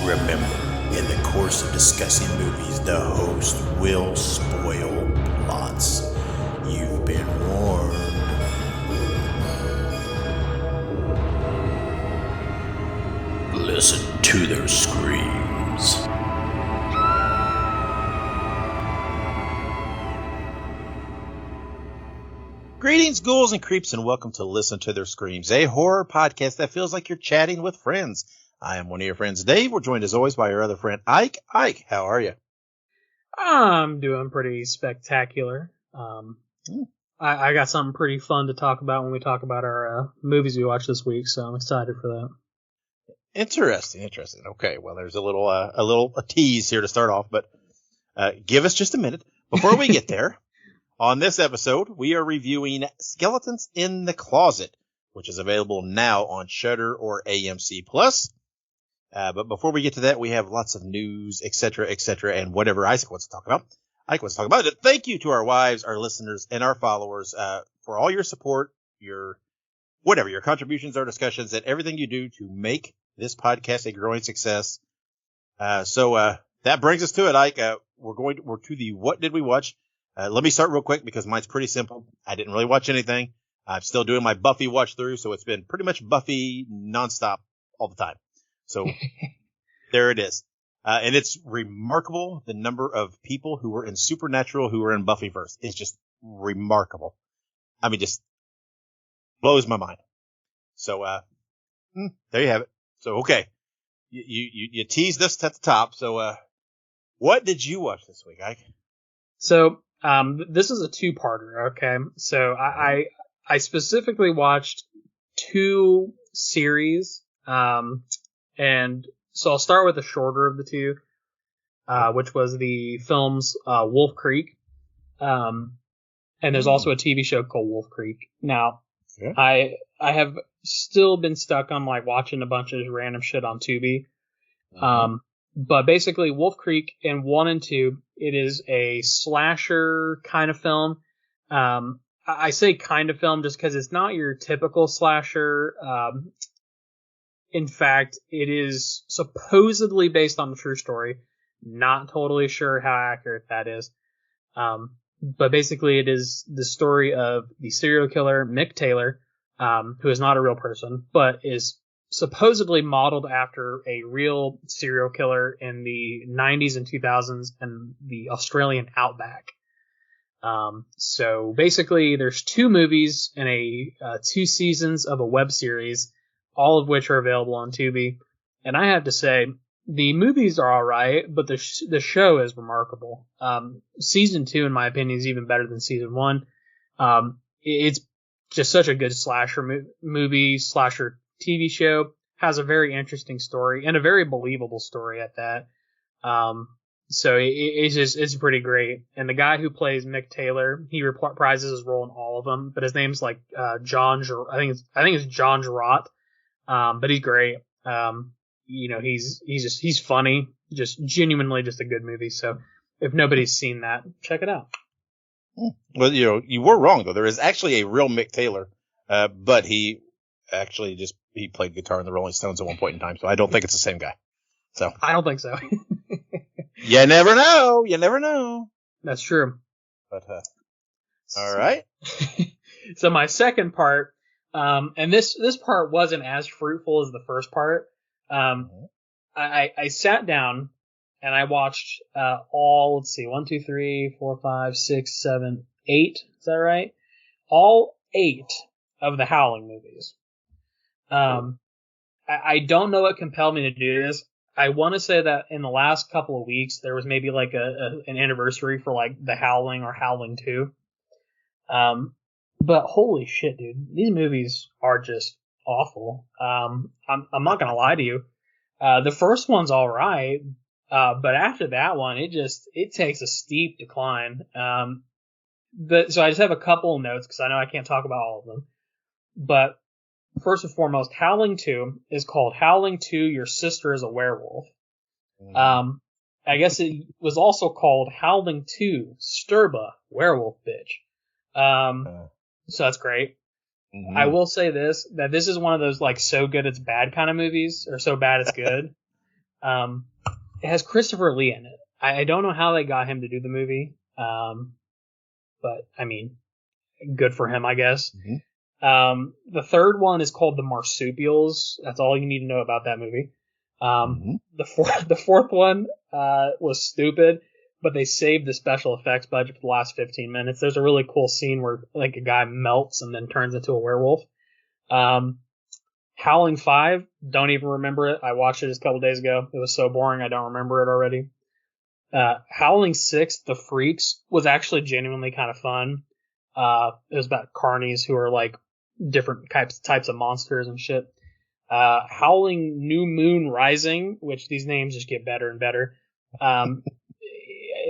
Remember, in the course of discussing movies, the host will spoil plots. You've been warned. Listen to their screams. Greetings, ghouls and creeps, and welcome to Listen to Their Screams, a horror podcast that feels like you're chatting with friends. I am one of your friends, Dave. We're joined as always by our other friend, Ike. Ike, how are you? I'm doing pretty spectacular. I got something pretty fun to talk about when we talk about our movies we watched this week, so I'm excited for that. Interesting. Okay, well, there's a little tease here to start off, but give us just a minute. Before we get there, on this episode, we are reviewing Skeletons in the Closet, which is available now on Shudder or AMC+. But before we get to that, we have lots of news, etc., and whatever Isaac wants to talk about. Ike wants to talk about it. Thank you to our wives, our listeners, and our followers for all your support, your contributions, our discussions, and everything you do to make this podcast a growing success. So that brings us to it, Ike. We're to the What Did We Watch? Let me start real quick because mine's pretty simple. I didn't really watch anything. I'm still doing my Buffy watch through, so it's been pretty much Buffy nonstop all the time. So there it is. And it's remarkable the number of people who were in Supernatural who were in Buffyverse. It's just remarkable. I mean, just blows my mind. So there you have it. So, okay. You teased us at the top. So what did you watch this week, Ike? So this is a two-parter, okay? So I specifically watched two series, and so I'll start with the shorter of the two, which was the films Wolf Creek, and there's also a TV show called Wolf Creek. Now, yeah. I have still been stuck on like watching a bunch of random shit on Tubi. But basically, Wolf Creek in 1 and 2, it is a slasher kind of film. I say kind of film just because it's not your typical slasher. In fact, it is supposedly based on a true story. Not totally sure how accurate that is. But basically, it is the story of the serial killer, Mick Taylor, who is not a real person, but is supposedly modeled after a real serial killer in the 90s and 2000s in the Australian outback. So basically there's 2 movies and 2 seasons of a web series, all of which are available on Tubi. And I have to say, the movies are alright, but the show is remarkable. Season 2, in my opinion, is even better than season 1. It's just such a good slasher movie, slasher TV show, has a very interesting story and a very believable story at that. So it's pretty great. And the guy who plays Mick Taylor, he reprises his role in all of them, but his name's like John. I think it's John Gerard. But he's great. He's funny, just genuinely just a good movie. So if nobody's seen that, check it out. Well, you were wrong though. There is actually a real Mick Taylor, but he actually he played guitar in the Rolling Stones at one point in time, so I don't think it's the same guy. So I don't think so. You never know. That's true. But all right. So my second part, and this part wasn't as fruitful as the first part. I sat down and I watched all, let's see, 1, 2, 3, 4, 5, 6, 7, 8. Is that right? All 8 of the Howling movies. I don't know what compelled me to do this. I want to say that in the last couple of weeks, there was maybe like an anniversary for like The Howling or Howling 2. But holy shit, dude. These movies are just awful. I'm not going to lie to you. The first one's all right. But after that one, it takes a steep decline. So I just have a couple of notes because I know I can't talk about all of them. But first and foremost, Howling 2 is called Howling 2, Your Sister is a Werewolf. I guess it was also called Howling 2, Sturba, Werewolf Bitch. So that's great. Mm-hmm. I will say that this is one of those like so good it's bad kind of movies, or so bad it's good. It has Christopher Lee in it. I don't know how they got him to do the movie, but I mean, good for him, I guess. Mm-hmm. The third one is called The Marsupials. That's all you need to know about that movie. The fourth one was stupid, but they saved the special effects budget for the last 15 minutes. There's a really cool scene where like a guy melts and then turns into a werewolf. Howling 5, don't even remember it. I watched it just a couple days ago. It was so boring, I don't remember it already. Howling 6, The Freaks, was actually genuinely kind of fun. It was about carnies who are like different types of monsters and shit. Howling New Moon Rising, which these names just get better and better.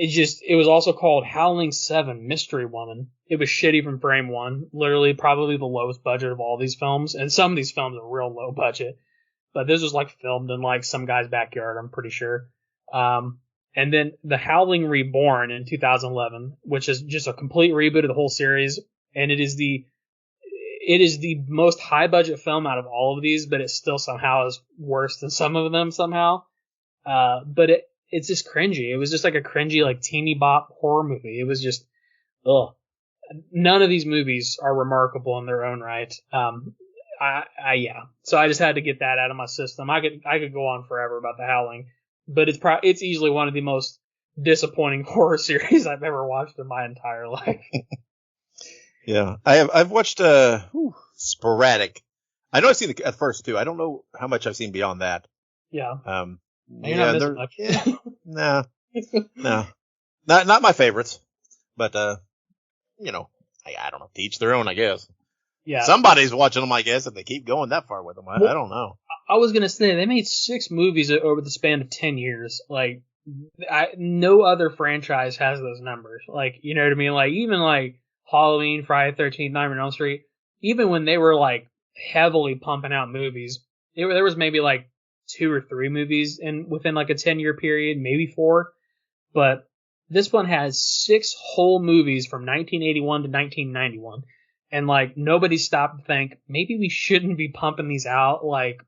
It was also called Howling 7 Mystery Woman. It was shitty from frame one. Literally probably the lowest budget of all these films. And some of these films are real low budget. But this was like filmed in like some guy's backyard, I'm pretty sure. And then The Howling Reborn in 2011, which is just a complete reboot of the whole series. And it is the most high budget film out of all of these, but it still somehow is worse than some of them somehow. But it's just cringy. It was just like a cringy, like teeny bop horror movie. It was just, ugh. None of these movies are remarkable in their own right. Yeah. So I just had to get that out of my system. I could go on forever about The Howling, but it's easily one of the most disappointing horror series I've ever watched in my entire life. Yeah, I've watched sporadic. I know I've seen the first two. I don't know how much I've seen beyond that. Yeah. You're not missing much. No, not my favorites, but I don't know. To each their own, I guess. Yeah. Somebody's watching them, I guess, if they keep going that far with them. I don't know. I was gonna say they made 6 movies over the span of 10 years. Like, no other franchise has those numbers. Like, you know what I mean? Like, even like Halloween, Friday the 13th, Nightmare on Elm Street, even when they were like heavily pumping out movies, there was maybe like 2 or 3 movies within like a 10-year period, maybe 4. But this one has 6 whole movies from 1981 to 1991. And like nobody stopped to think maybe we shouldn't be pumping these out like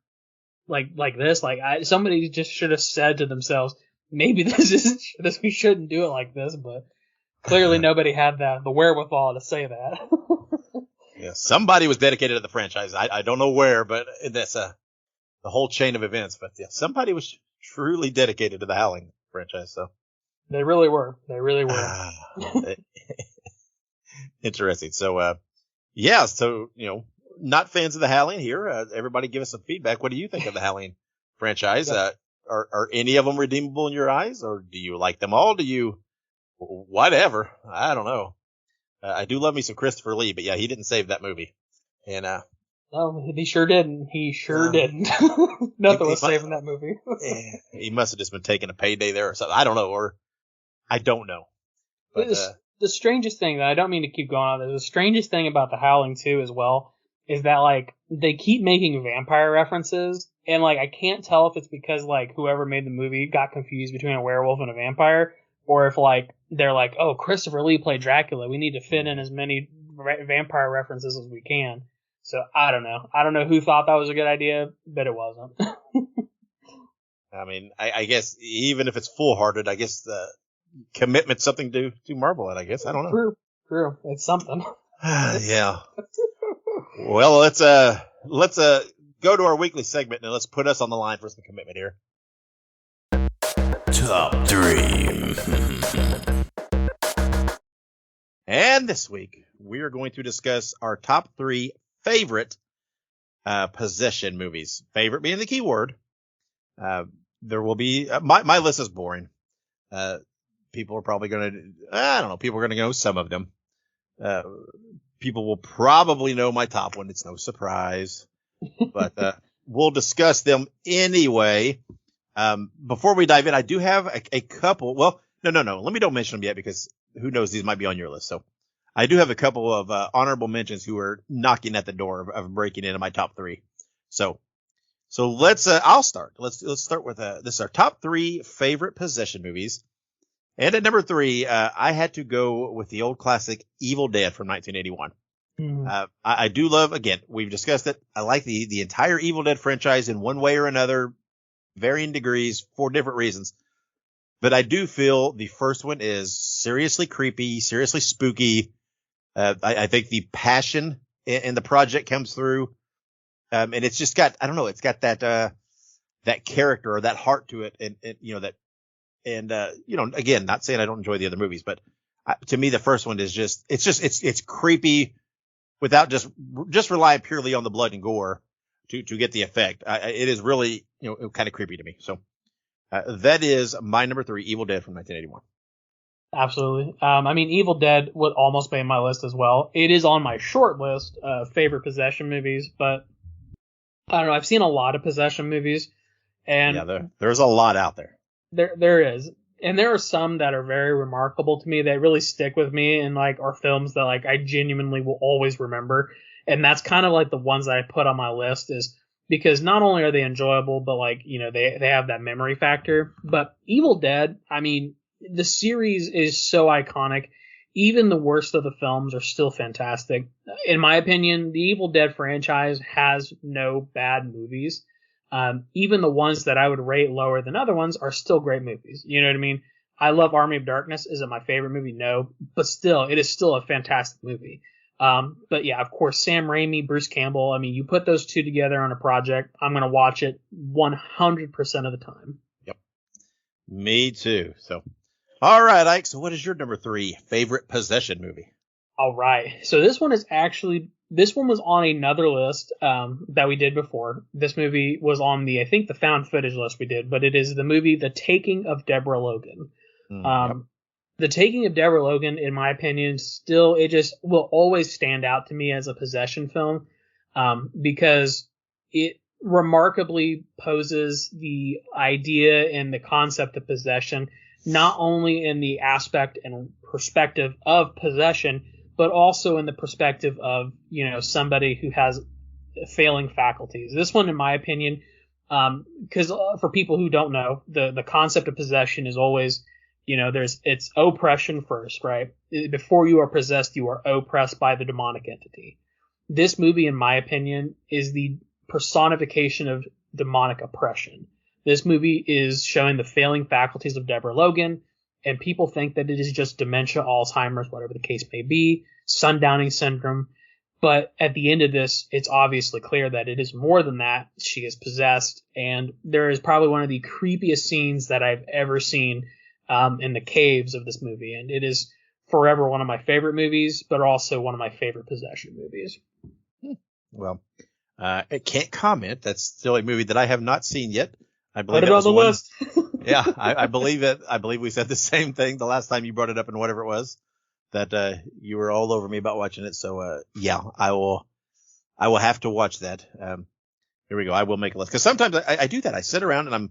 this. Like somebody just should have said to themselves, maybe we shouldn't do it like this. But clearly nobody had the wherewithal to say that. Yeah, somebody was dedicated to the franchise. I don't know where, but that's the whole chain of events. But yeah, somebody was truly dedicated to the Howling franchise. So they really were. Interesting. So yeah. So not fans of the Howling here. Everybody give us some feedback. What do you think of the Howling franchise? Yeah. Are any of them redeemable in your eyes, or do you like them all? Do you whatever? I don't know. I do love me some Christopher Lee, but yeah, he didn't save that movie. And no, he sure didn't. He sure didn't. Nothing was saving that movie. He must have just been taking a payday there or something. I don't know, or I don't know. But the strangest thing that I don't mean to keep going on. The strangest thing about The Howling 2 as well is that like they keep making vampire references, and like I can't tell if it's because like whoever made the movie got confused between a werewolf and a vampire, or if like they're like, oh, Christopher Lee played Dracula, we need to fit in as many vampire references as we can. So I don't know. I don't know who thought that was a good idea, but it wasn't. I mean, I guess even if it's foolhardy, I guess the commitment's something to marvel at. I guess I don't know. True. It's something. Yeah. Well, let's go to our weekly segment and let's put us on the line for some commitment here. Top 3. And this week we are going to discuss our top 3 favorite possession movies. Favorite being the key word. There will be my list is boring. People are probably going to, I don't know, people are going to know some of them. People will probably know my top one. It's no surprise, but we'll discuss them anyway. Before we dive in, I do have a couple. Well, no. Let me don't mention them yet because who knows, these might be on your list. So I do have a couple of honorable mentions who are knocking at the door of breaking into my top 3. So let's, I'll start. Let's start with, this is our top 3 favorite possession movies. And at number 3, I had to go with the old classic Evil Dead from 1981. Mm-hmm. I do love, again, we've discussed it. I like the entire Evil Dead franchise in one way or another. varying degrees for different reasons. But I do feel the first one is seriously creepy, seriously spooky. I think the passion in the project comes through. And it's just got, I don't know, it's got that character or that heart to it. And again, not saying I don't enjoy the other movies, but to me, the first one is it's creepy without just relying purely on the blood and gore to get the effect. It is really, kind of creepy to me. So, that is my number 3, Evil Dead from 1981. Absolutely. Evil Dead would almost be in my list as well. It is on my short list of favorite possession movies, but I don't know. I've seen a lot of possession movies, and yeah, there's a lot out there. There is, and there are some that are very remarkable to me. That really stick with me, and are films that I genuinely will always remember. And that's kind of the ones that I put on my list, is because not only are they enjoyable, but they have that memory factor. But Evil Dead, the series is so iconic. Even the worst of the films are still fantastic. In my opinion, the Evil Dead franchise has no bad movies. Even the ones that I would rate lower than other ones are still great movies. You know what I mean? I love Army of Darkness. Is it my favorite movie? No. But still, it is still a fantastic movie. But yeah, of course, Sam Raimi, Bruce Campbell. You put those two together on a project, I'm going to watch it 100% of the time. Yep. Me too. So, all right, Ike. So what is your number 3 favorite possession movie? All right. So this one was on another list, that we did before. This movie was on the found footage list we did, but it is the movie, The Taking of Deborah Logan. Yep. The Taking of Deborah Logan, in my opinion, still, it just will always stand out to me as a possession film, because it remarkably poses the idea and the concept of possession, not only in the aspect and perspective of possession, but also in the perspective of, somebody who has failing faculties. This one, in my opinion, because for people who don't know, the concept of possession is always, it's oppression first, right? Before you are possessed, you are oppressed by the demonic entity. This movie, in my opinion, is the personification of demonic oppression. This movie is showing the failing faculties of Deborah Logan, and people think that it is just dementia, Alzheimer's, whatever the case may be, sundowning syndrome. But at the end of this, it's obviously clear that it is more than that. She is possessed, and there is probably one of the creepiest scenes that I've ever seen in the caves of this movie. And it is forever one of my favorite movies, but also one of my favorite possession movies. Well, I can't comment. That's still a movie that I have not seen yet. I believe put it on the list. Yeah, I believe it. I believe we said the same thing the last time you brought it up, and whatever it was, that you were all over me about watching it. So yeah, I will have to watch that. Here we go. I will make a list, because sometimes I do that. I sit around and I'm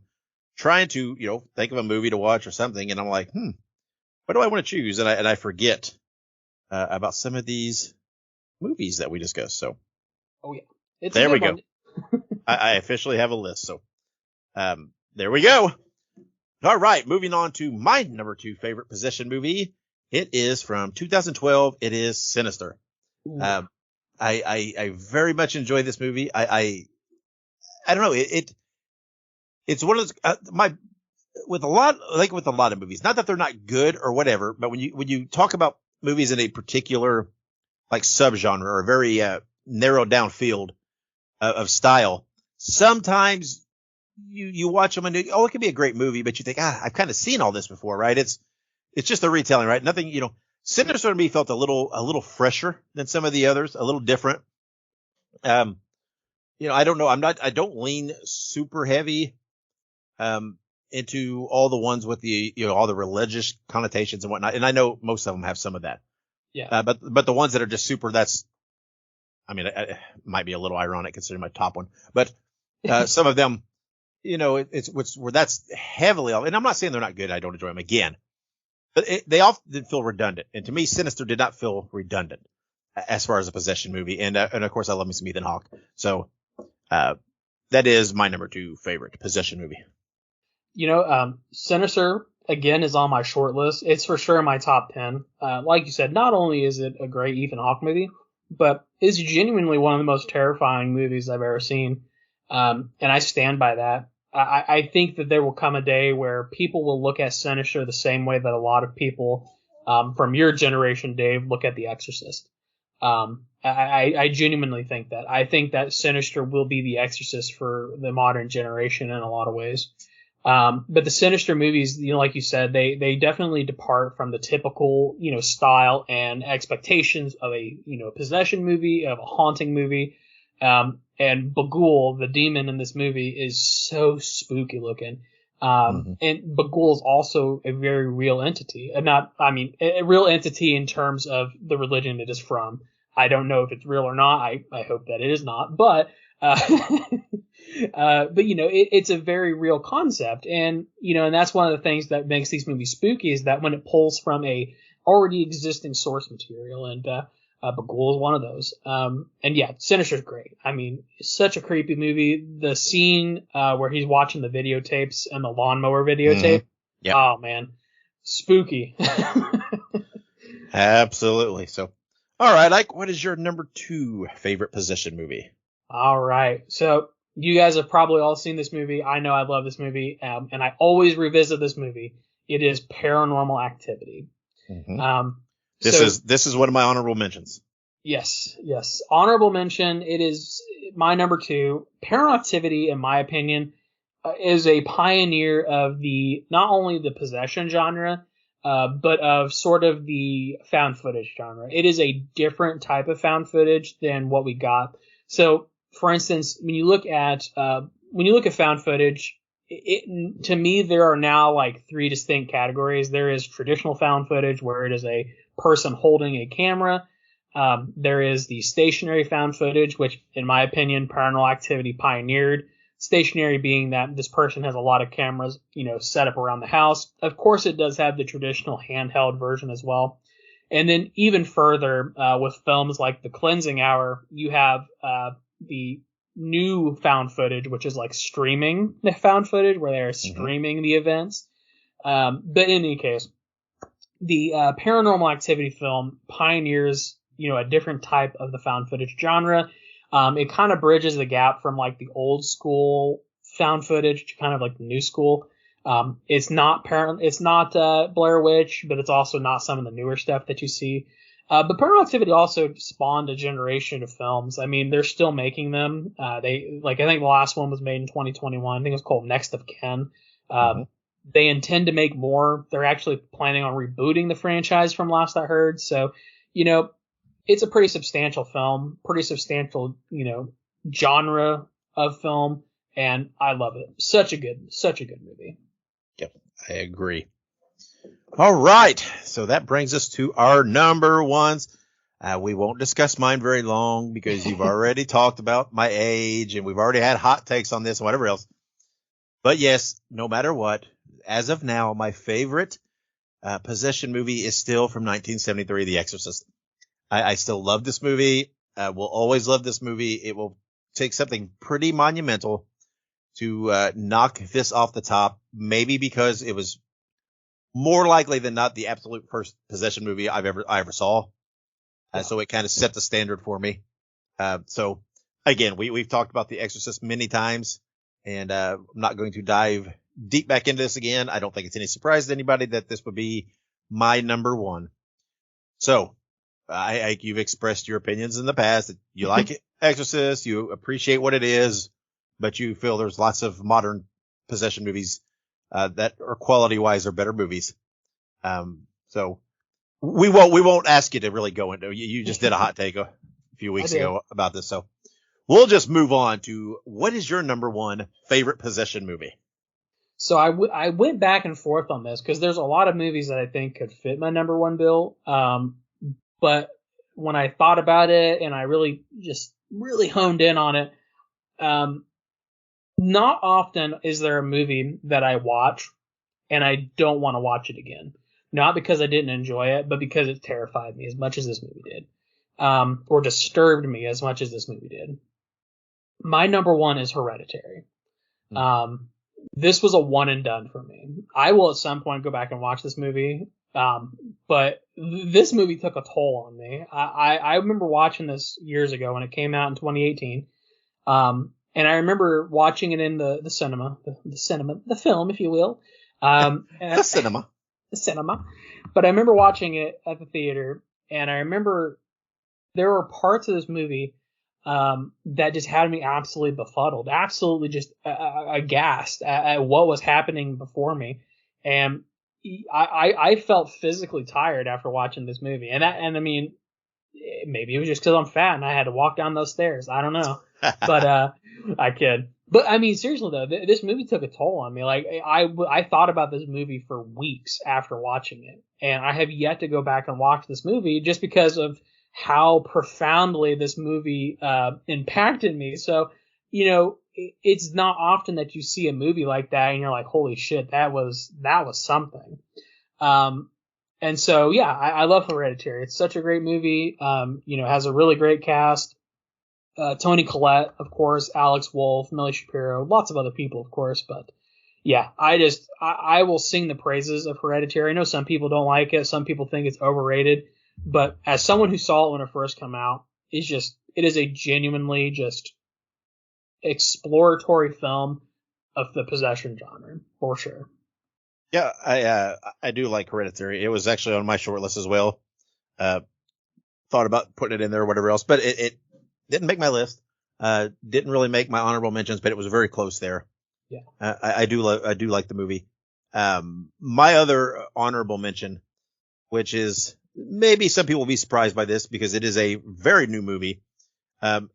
trying to think of a movie to watch or something, and I'm like, what do I want to choose? And I forget about some of these movies that we discussed. So oh yeah, there we go. I officially have a list. So there we go. All right, moving on to my number 2 favorite possession movie. It is from 2012. It is Sinister. I very much enjoy this movie. I don't know. It's one of those, with a lot of movies, not that they're not good or whatever, but when you talk about movies in a particular subgenre or a very narrowed down field of style, sometimes you watch them and it can be a great movie, but you think, I've kind of seen all this before, right? It's just a retelling, right? Nothing, Sinister to me felt a little fresher than some of the others, a little different. I don't know. I don't lean super heavy, into all the ones with the, all the religious connotations and whatnot. And I know most of them have some of that. Yeah. But the ones that are just super, it might be a little ironic considering my top one, but, some of them, it's where that's heavily, and I'm not saying they're not good. I don't enjoy them again, but they often feel redundant. And to me, Sinister did not feel redundant as far as a possession movie. And of course I love me some Ethan Hawke. So, that is my number 2 favorite possession movie. Sinister again is on my short list. It's for sure in my top 10. Like you said, not only is it a great Ethan Hawke movie, but it's genuinely one of the most terrifying movies I've ever seen. And I stand by that. I think that there will come a day where people will look at Sinister the same way that a lot of people from your generation, Dave, look at The Exorcist. I genuinely think that. I think that Sinister will be The Exorcist for the modern generation in a lot of ways. But the Sinister movies, like you said, they definitely depart from the typical, style and expectations of a, possession movie, of a haunting movie. And Bagul, the demon in this movie, is so spooky looking. And Bagul is also a very real entity. A real entity in terms of the religion it is from. I don't know if it's real or not. I hope that it is not. But, it's a very real concept. And that's one of the things that makes these movies spooky is that when it pulls from a already existing source material, and Bagul is one of those. And yeah, Sinister's great. I mean, it's such a creepy movie. The scene where he's watching the videotapes and the lawnmower videotape. Yep. Oh man, spooky. Absolutely. So, all right, Ike, what is your number 2 favorite possession movie? All right. So you guys have probably all seen this movie. I know I love this movie, and I always revisit this movie. It is Paranormal Activity. This is one of my honorable mentions. Yes. Honorable mention. It is my number 2. Paranormal Activity, in my opinion, is a pioneer of not only the possession genre, but of sort of the found footage genre. It is a different type of found footage than what we got. So, for instance, when you look at found footage, to me there are now like 3 distinct categories. There is traditional found footage where it is a person holding a camera. There is the stationary found footage, which, in my opinion, Paranormal Activity pioneered. Stationary being that this person has a lot of cameras, set up around the house. Of course, it does have the traditional handheld version as well. And then even further, with films like The Cleansing Hour, you have the new found footage, which is like streaming the found footage, where they're streaming the events. But in any case, the Paranormal Activity film pioneers, a different type of the found footage genre. It kind of bridges the gap from like the old school found footage to kind of like the new school. It's not Blair Witch, but it's also not some of the newer stuff that you see. But Paranormal Activity also spawned a generation of films. I mean, they're still making them. I think the last one was made in 2021. I think it was called Next of Kin. They intend to make more. They're actually planning on rebooting the franchise from last I heard. So, it's a pretty substantial film, pretty substantial, genre of film, and I love it. Such a good movie. Yep, I agree. All right, so that brings us to our number 1s. We won't discuss mine very long because you've already talked about my age, and we've already had hot takes on this and whatever else. But yes, no matter what, as of now, my favorite possession movie is still from 1973, The Exorcist. I still love this movie. Will always love this movie. It will take something pretty monumental to knock this off the top. Maybe because it was more likely than not the absolute first possession movie I ever saw. So it kind of set the standard for me. So again, we've talked about The Exorcist many times, and I'm not going to dive deep back into this again. I don't think it's any surprise to anybody that this would be my number 1. So. You've expressed your opinions in the past that you like Exorcist, you appreciate what it is, but you feel there's lots of modern possession movies that are quality-wise are better movies. So we won't ask you to really go into. You just did a hot take a few weeks ago about this, so we'll just move on to what is your number 1 favorite possession movie? So I went back and forth on this because there's a lot of movies that I think could fit my number 1 bill. But when I thought about it and I really honed in on it, not often is there a movie that I watch and I don't want to watch it again. Not because I didn't enjoy it, but because it terrified me as much as this movie did, or disturbed me as much as this movie did. My number 1 is Hereditary. This was a one and done for me. I will at some point go back and watch this movie. But this movie took a toll on me. I remember watching this years ago when it came out in 2018. And And I remember watching it in the cinema, the film, if you will. The cinema. The cinema. But I remember watching it at the theater, and I remember there were parts of this movie that just had me absolutely befuddled, absolutely just aghast at what was happening before me. And I felt physically tired after watching this movie. And I mean, maybe it was just because I'm fat and I had to walk down those stairs. I don't know. But I kid. But I mean, seriously though, this movie took a toll on me. Like I thought about this movie for weeks after watching it, and I have yet to go back and watch this movie just because of how profoundly this movie impacted me. So, it's not often that you see a movie like that and you're like, holy shit, that was something. And so, yeah, I love Hereditary. It's such a great movie. It has a really great cast. Toni Collette, of course, Alex Wolff, Millie Shapiro, lots of other people, of course. But yeah, I will sing the praises of Hereditary. I know some people don't like it. Some people think it's overrated. But as someone who saw it when it first came out, it is a genuinely just exploratory film of the possession genre, for sure. Yeah, I do like Hereditary. It was actually on my short list as well. Thought about putting it in there or whatever else, but it didn't make my list. Didn't really make my honorable mentions, but it was very close there. Yeah. I do like the movie. My other honorable mention, which is maybe some people will be surprised by this because it is a very new movie,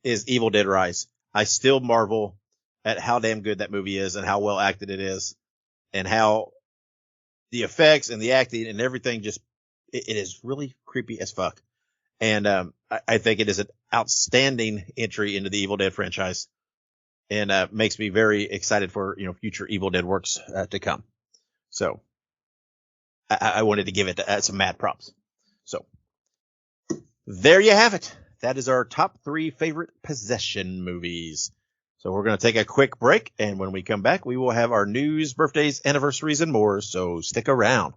is Evil Dead Rise. I still marvel at how damn good that movie is and how well acted it is and how the effects and the acting and everything it is really creepy as fuck. And I think it is an outstanding entry into the Evil Dead franchise and makes me very excited for, future Evil Dead works to come. So I wanted to give it some mad props. So there you have it. That is our top 3 favorite possession movies. So we're going to take a quick break, and when we come back, we will have our news, birthdays, anniversaries, and more, so stick around.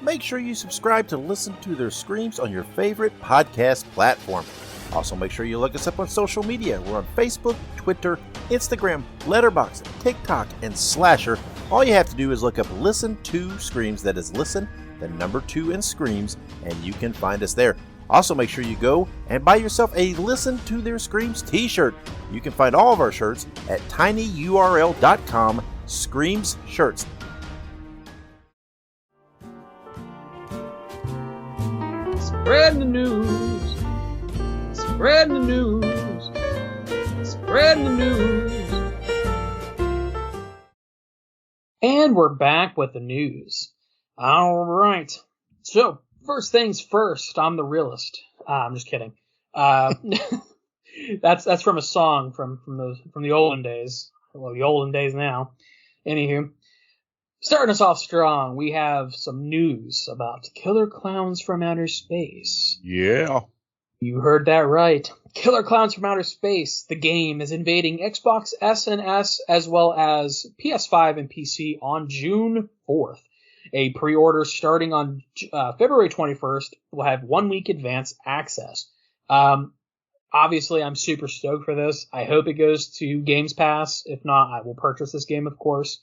Make sure you subscribe to Listen to Their Screams on your favorite podcast platform. Also, make sure you look us up on social media. We're on Facebook, Twitter, Instagram, Letterboxd, TikTok, and Slasher. All you have to do is look up Listen to Screams. That is Listen, the number 2 and Screams, and you can find us there. Also, make sure you go and buy yourself a Listen to Their Screams t-shirt. You can find all of our shirts at tinyurl.com/Screams Shirts. Spread the news. Spread the news. Spread the news. And we're back with the news. All right. So, first things first, I'm the realist. I'm just kidding. That's from a song from the olden days. Well, the olden days now. Anywho, starting us off strong, we have some news about Killer Clowns from Outer Space. Yeah. You heard that right. Killer Clowns from Outer Space, the game, is invading Xbox S and S as well as PS5 and PC on June 4th. A pre-order starting on February 21st will have 1 week advance access. Obviously, I'm super stoked for this. I hope it goes to Games Pass. If not, I will purchase this game, of course.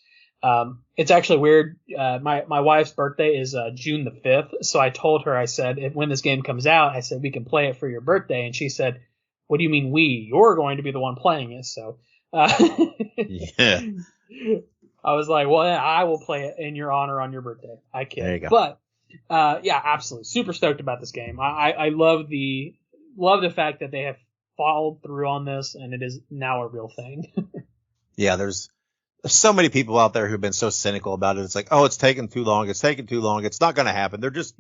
It's actually weird. My wife's birthday is June the 5th. So I told her, I said, when this game comes out, I said, we can play it for your birthday. And she said, what do you mean we? You're going to be the one playing it. So yeah. I was like, well, I will play it in your honor on your birthday. I kid. There you go. But yeah, absolutely. Super stoked about this game. I love the fact that they have followed through on this and it is now a real thing. Yeah, there's so many people out there who've been so cynical about it. It's like, oh, it's taking too long. It's taking too long. It's not going to happen. They're just,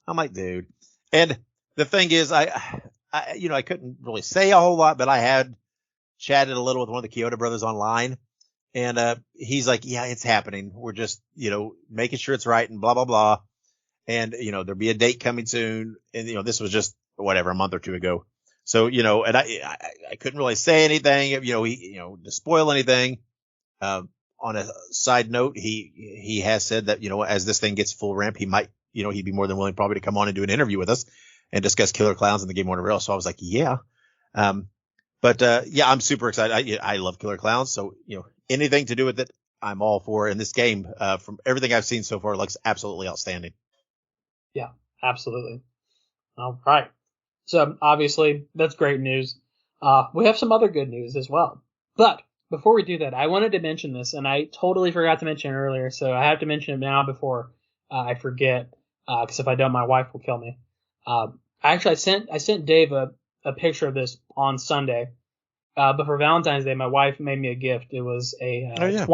I'm like, dude. And the thing is, I couldn't really say a whole lot, but I had chatted a little with one of the Kyoto brothers online. And he's like, yeah, it's happening. We're just, making sure it's right and blah, blah, blah. And, there'll be a date coming soon. And, this was just whatever, a month or two ago. So, and I couldn't really say anything, to spoil anything. On a side note, he has said that, as this thing gets full ramp, he might, he'd be more than willing probably to come on and do an interview with us and discuss Killer Clowns in the game or whatever else. So I was like, yeah. But yeah, I'm super excited. I love Killer Clowns, so anything to do with it, I'm all for. And this game, from everything I've seen so far, looks absolutely outstanding. Yeah, absolutely. All right. So obviously that's great news. We have some other good news as well. But before we do that, I wanted to mention this, and I totally forgot to mention it earlier, so I have to mention it now before I forget, because if I don't, my wife will kill me. Actually, I sent Dave a picture of this on Sunday, but for Valentine's Day, my wife made me a gift. It was a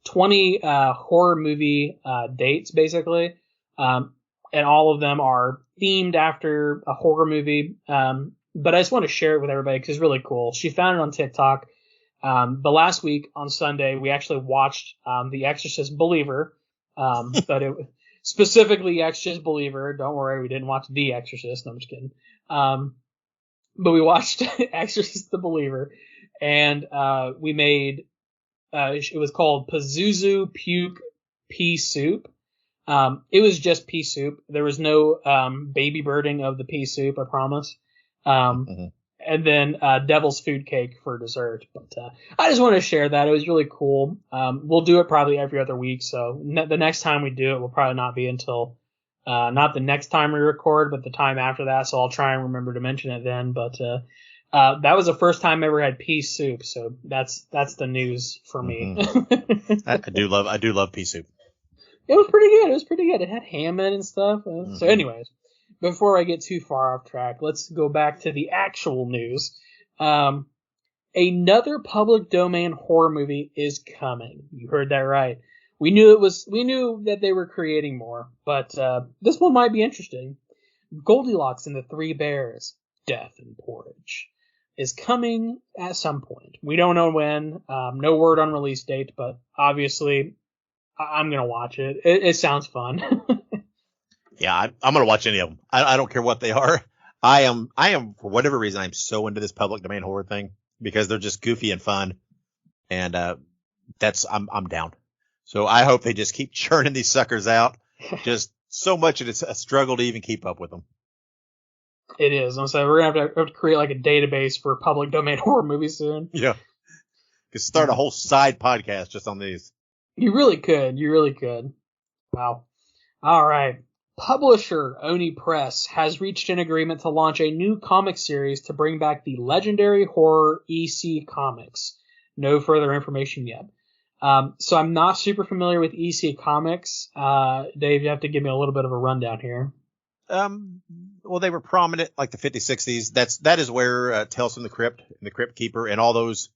20 horror movie dates, basically. And all of them are themed after a horror movie. But I just want to share it with everybody because it's really cool. She found it on TikTok. But last week on Sunday, we actually watched The Exorcist Believer. But it specifically Exorcist Believer. Don't worry, we didn't watch The Exorcist. No, I'm just kidding. But we watched Exorcist the Believer, and we made it was called Pazuzu Puke Pea Soup. It was just pea soup. There was no baby birding of the pea soup, I promise. And then Devil's Food Cake for dessert. But I just want to share that. It was really cool. We'll do it probably every other week. So the next time we do it will probably not be until not the next time we record, but the time after that. So I'll try and remember to mention it then. But that was the first time I ever had pea soup. So that's the news for me. I do love pea soup. It was pretty good. It was pretty good. It had ham in it and stuff. So anyways, before I get too far off track, let's go back to the actual news. Another public domain horror movie is coming. You heard that right. We knew that they were creating more, but this one might be interesting. Goldilocks and the Three Bears, Death and Porridge, is coming at some point. We don't know when. No word on release date, but obviously I'm going to watch it. It sounds fun. Yeah, I'm going to watch any of them. I don't care what they are. I am, for whatever reason, I'm so into this public domain horror thing because they're just goofy and fun. And, I'm down. So I hope they just keep churning these suckers out. Just so much that it's a struggle to even keep up with them. It is. I'm saying we're going to have to create like a database for public domain horror movies soon. Yeah. Could start a whole side podcast just on these. You really could. You really could. Wow. All right. Publisher Oni Press has reached an agreement to launch a new comic series to bring back the legendary horror EC comics. No further information yet. So I'm not super familiar with EC comics. Dave, you have to give me a little bit of a rundown here. Well, they were prominent like the 50s, 60s. That is where Tales from the Crypt and the Crypt Keeper and all those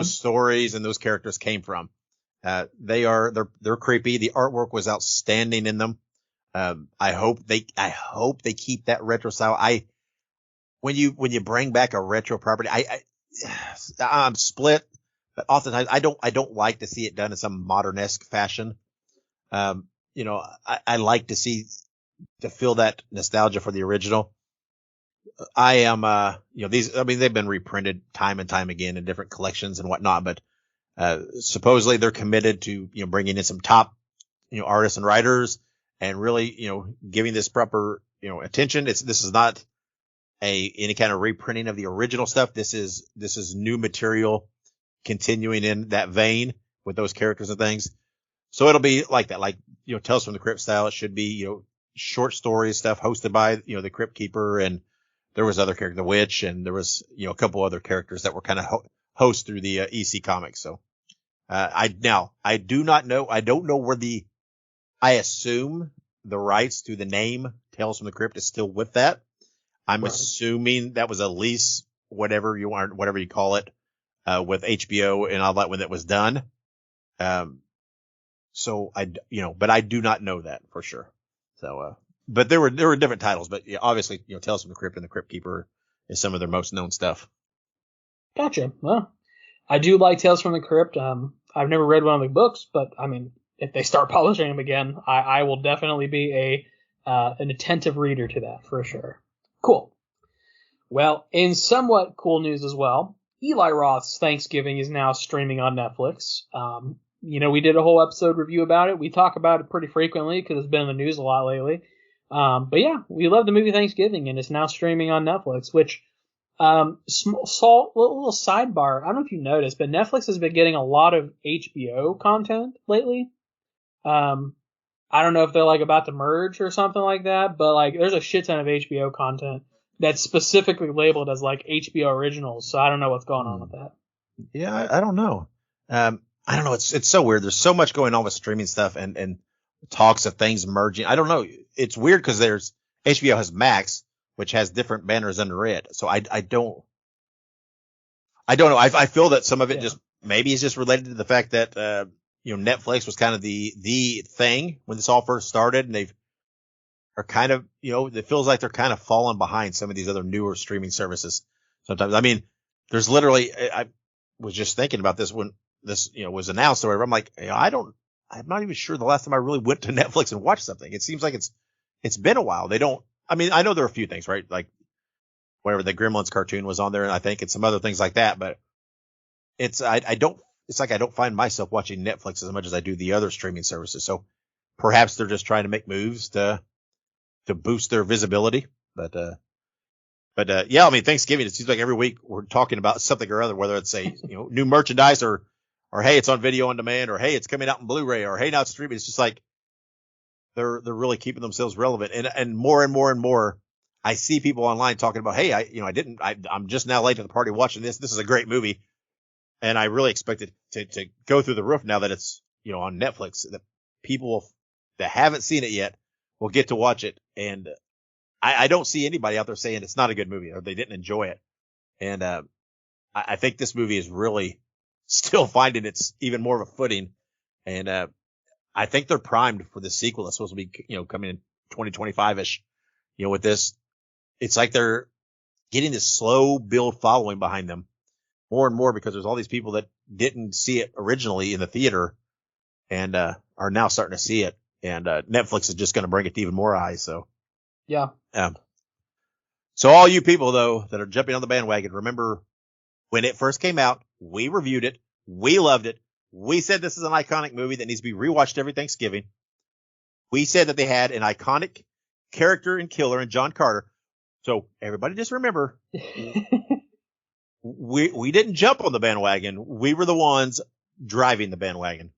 stories and those characters came from. They're creepy. The artwork was outstanding in them. I hope they keep that retro style. When you bring back a retro property, I'm split, but oftentimes I don't like to see it done in some modern-esque fashion. I like to feel that nostalgia for the original. I am, they've been reprinted time and time again in different collections and whatnot, but supposedly they're committed to, bringing in some top, artists and writers and really, giving this proper, attention. This is not any kind of reprinting of the original stuff. This is new material continuing in that vein with those characters and things. So it'll be like that, like, Tales from the Crypt style. It should be, short story stuff hosted by, the Crypt Keeper, and there was other characters, the Witch, and there was, a couple other characters that were kind of host through the EC comics. So, I do not know. I don't know where I assume the rights to the name Tales from the Crypt is still with that. I'm assuming that was a lease, whatever you call it, with HBO and all that when that was done. So but I do not know that for sure. So, but there were different titles, but obviously, Tales from the Crypt and the Crypt Keeper is some of their most known stuff. Gotcha. Well, I do like Tales from the Crypt. I've never read one of the books, but I mean, if they start publishing them again, I will definitely be an attentive reader to that for sure. Cool. Well, in somewhat cool news as well, Eli Roth's Thanksgiving is now streaming on Netflix. We did a whole episode review about it. We talk about it pretty frequently because it's been in the news a lot lately. But yeah, we love the movie Thanksgiving, and it's now streaming on Netflix, which Little sidebar. I don't know if you noticed, but Netflix has been getting a lot of HBO content lately. I don't know if they're like about to merge or something like that, but like there's a shit ton of HBO content that's specifically labeled as like HBO originals. So I don't know what's going on with that. Yeah, I don't know. I don't know. It's so weird. There's so much going on with streaming stuff and talks of things merging. I don't know. It's weird because there's HBO has Max, which has different banners under it. So I don't know. I feel that some of it just maybe is just related to the fact that Netflix was kind of the thing when this all first started, and they've are kind of it feels like they're kind of falling behind some of these other newer streaming services. Sometimes, I mean, there's literally I was just thinking about this when this was announced or whatever. I'm like, I'm not even sure the last time I really went to Netflix and watched something. It seems like it's been a while. I mean, I know there are a few things, right? Like whatever the Gremlins cartoon was on there, and I think it's some other things like that, but it's like I don't find myself watching Netflix as much as I do the other streaming services. So perhaps they're just trying to make moves to boost their visibility. But yeah, I mean, Thanksgiving, it seems like every week we're talking about something or other, whether it's a new merchandise or hey, it's on video on demand, or hey, it's coming out in Blu-ray, or hey, now it's streaming. It's just like they're really keeping themselves relevant, and more and more and more I see people online talking about, hey, I'm just now late to the party watching this. This is a great movie. And I really expect it to go through the roof now that it's, on Netflix, that people that haven't seen it yet will get to watch it. And I don't see anybody out there saying it's not a good movie or they didn't enjoy it. And I think this movie is really still finding its even more of a footing. And I think they're primed for the sequel that's supposed to be, coming in 2025-ish. With this, it's like they're getting this slow build following behind them. More and more because there's all these people that didn't see it originally in the theater and are now starting to see it. And Netflix is just going to bring it to even more eyes. So, yeah. So all you people, though, that are jumping on the bandwagon, remember when it first came out, we reviewed it. We loved it. We said this is an iconic movie that needs to be rewatched every Thanksgiving. We said that they had an iconic character and killer in John Carter. So everybody just remember. We didn't jump on the bandwagon. We were the ones driving the bandwagon.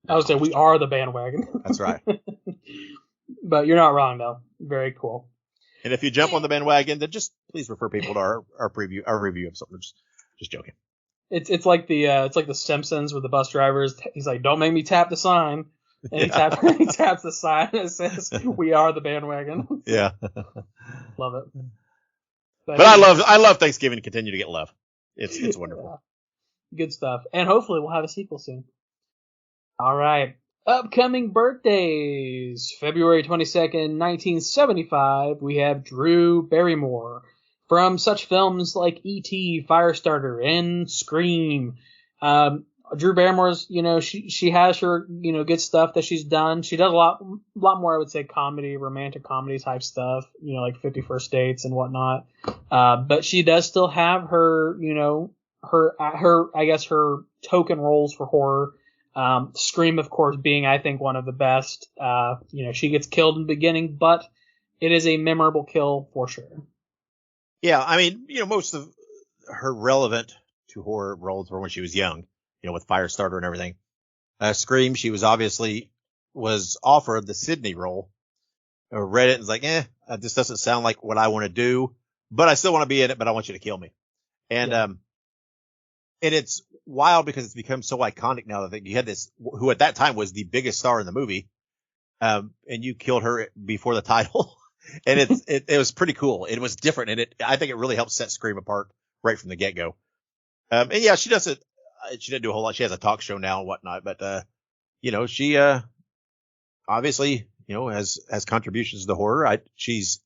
I would say we are the bandwagon. That's right. But you're not wrong, though. Very cool. And if you jump on the bandwagon, then just please refer people to our review of something. Just joking. It's like the Simpsons with the bus drivers. He's like, "Don't make me tap the sign," and he taps the sign and it says, "We are the bandwagon." Yeah. Love it. But I love Thanksgiving to continue to get love. It's wonderful. Good stuff. And hopefully we'll have a sequel soon. All right. Upcoming birthdays. February 22nd, 1975, we have Drew Barrymore. From such films like E.T., Firestarter, and Scream. Drew Barrymore's, she has her, good stuff that she's done. She does a lot more, I would say, romantic comedy type stuff, like 50 First Dates and whatnot. But she does still have her, I guess her token roles for horror. Scream, of course, being, I think, one of the best. She gets killed in the beginning, but it is a memorable kill for sure. Yeah, I mean, most of her relevant to horror roles were when she was young. With Firestarter and everything. Scream, she was offered the Sydney role. Read it and was like, this doesn't sound like what I want to do, but I still want to be in it, but I want you to kill me. And, and it's wild because it's become so iconic now that you had this, who at that time was the biggest star in the movie. And you killed her before the title. And it was pretty cool. It was different. And I think it really helped set Scream apart right from the get go. And yeah, she doesn't do a whole lot. She has a talk show now and whatnot, but, she, obviously, has contributions to horror. She's,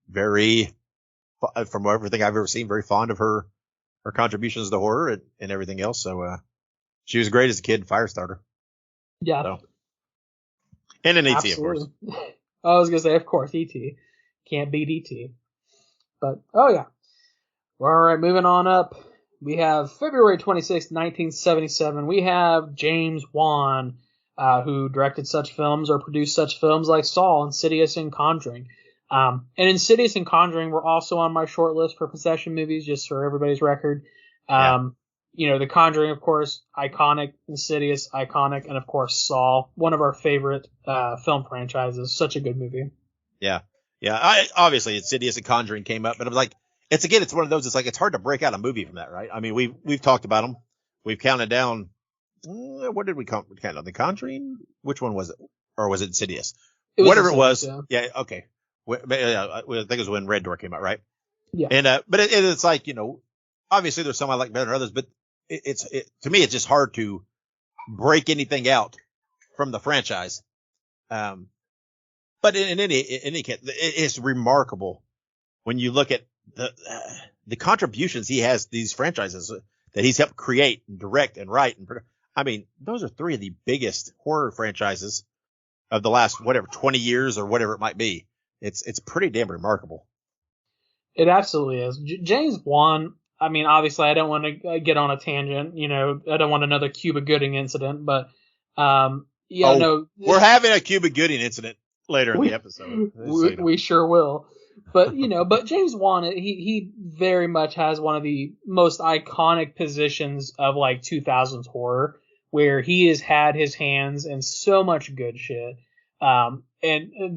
very, from everything I've ever seen, very fond of her contributions to horror and everything else. So, she was great as a kid in Firestarter. Yeah. So. And in E.T., of course. I was going to say, of course, E.T. Can't beat E.T. But, oh yeah. All right, moving on up. We have February 26, 1977. We have James Wan, who directed such films or produced such films like Saw, Insidious, and Conjuring. And Insidious and Conjuring were also on my short list for possession movies, just for everybody's record. The Conjuring, of course, iconic. Insidious, iconic. And, of course, Saw, one of our favorite film franchises. Such a good movie. Yeah. Obviously, Insidious and Conjuring came up, but it was like, it's one of those, it's hard to break out a movie from that, right? I mean, we've talked about them. We've counted down, what did we count on? The Conjuring? Which one was it? Or was it Insidious? Whatever it was. Yeah, okay. I think it was when Red Door came out, right? Yeah. And, but it's like, obviously there's some I like better than others, but to me, it's just hard to break anything out from the franchise. But in any case, it's remarkable when you look at the contributions he has to these franchises that he's helped create and direct and write. I mean, those are three of the biggest horror franchises of the last, 20 years or whatever it might be. It's pretty damn remarkable. It absolutely is. James Wan, I mean, obviously I don't want to get on a tangent, I don't want another Cuba Gooding incident, but, we're having a Cuba Gooding incident later in the episode. We sure will. But, but James Wan, he very much has one of the most iconic positions of like 2000s horror, where he has had his hands in so much good shit. And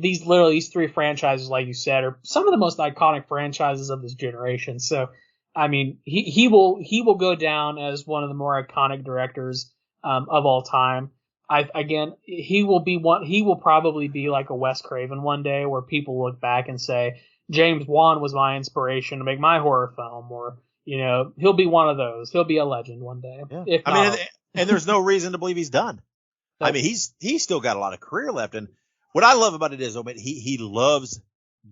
these three franchises, like you said, are some of the most iconic franchises of this generation. So, I mean, he will go down as one of the more iconic directors, of all time. He will probably be like a Wes Craven one day, where people look back and say, James Wan was my inspiration to make my horror film, or, he'll be one of those. He'll be a legend one day. Yeah. And there's no reason to believe he's done. I mean, he's still got a lot of career left. And what I love about it is, he loves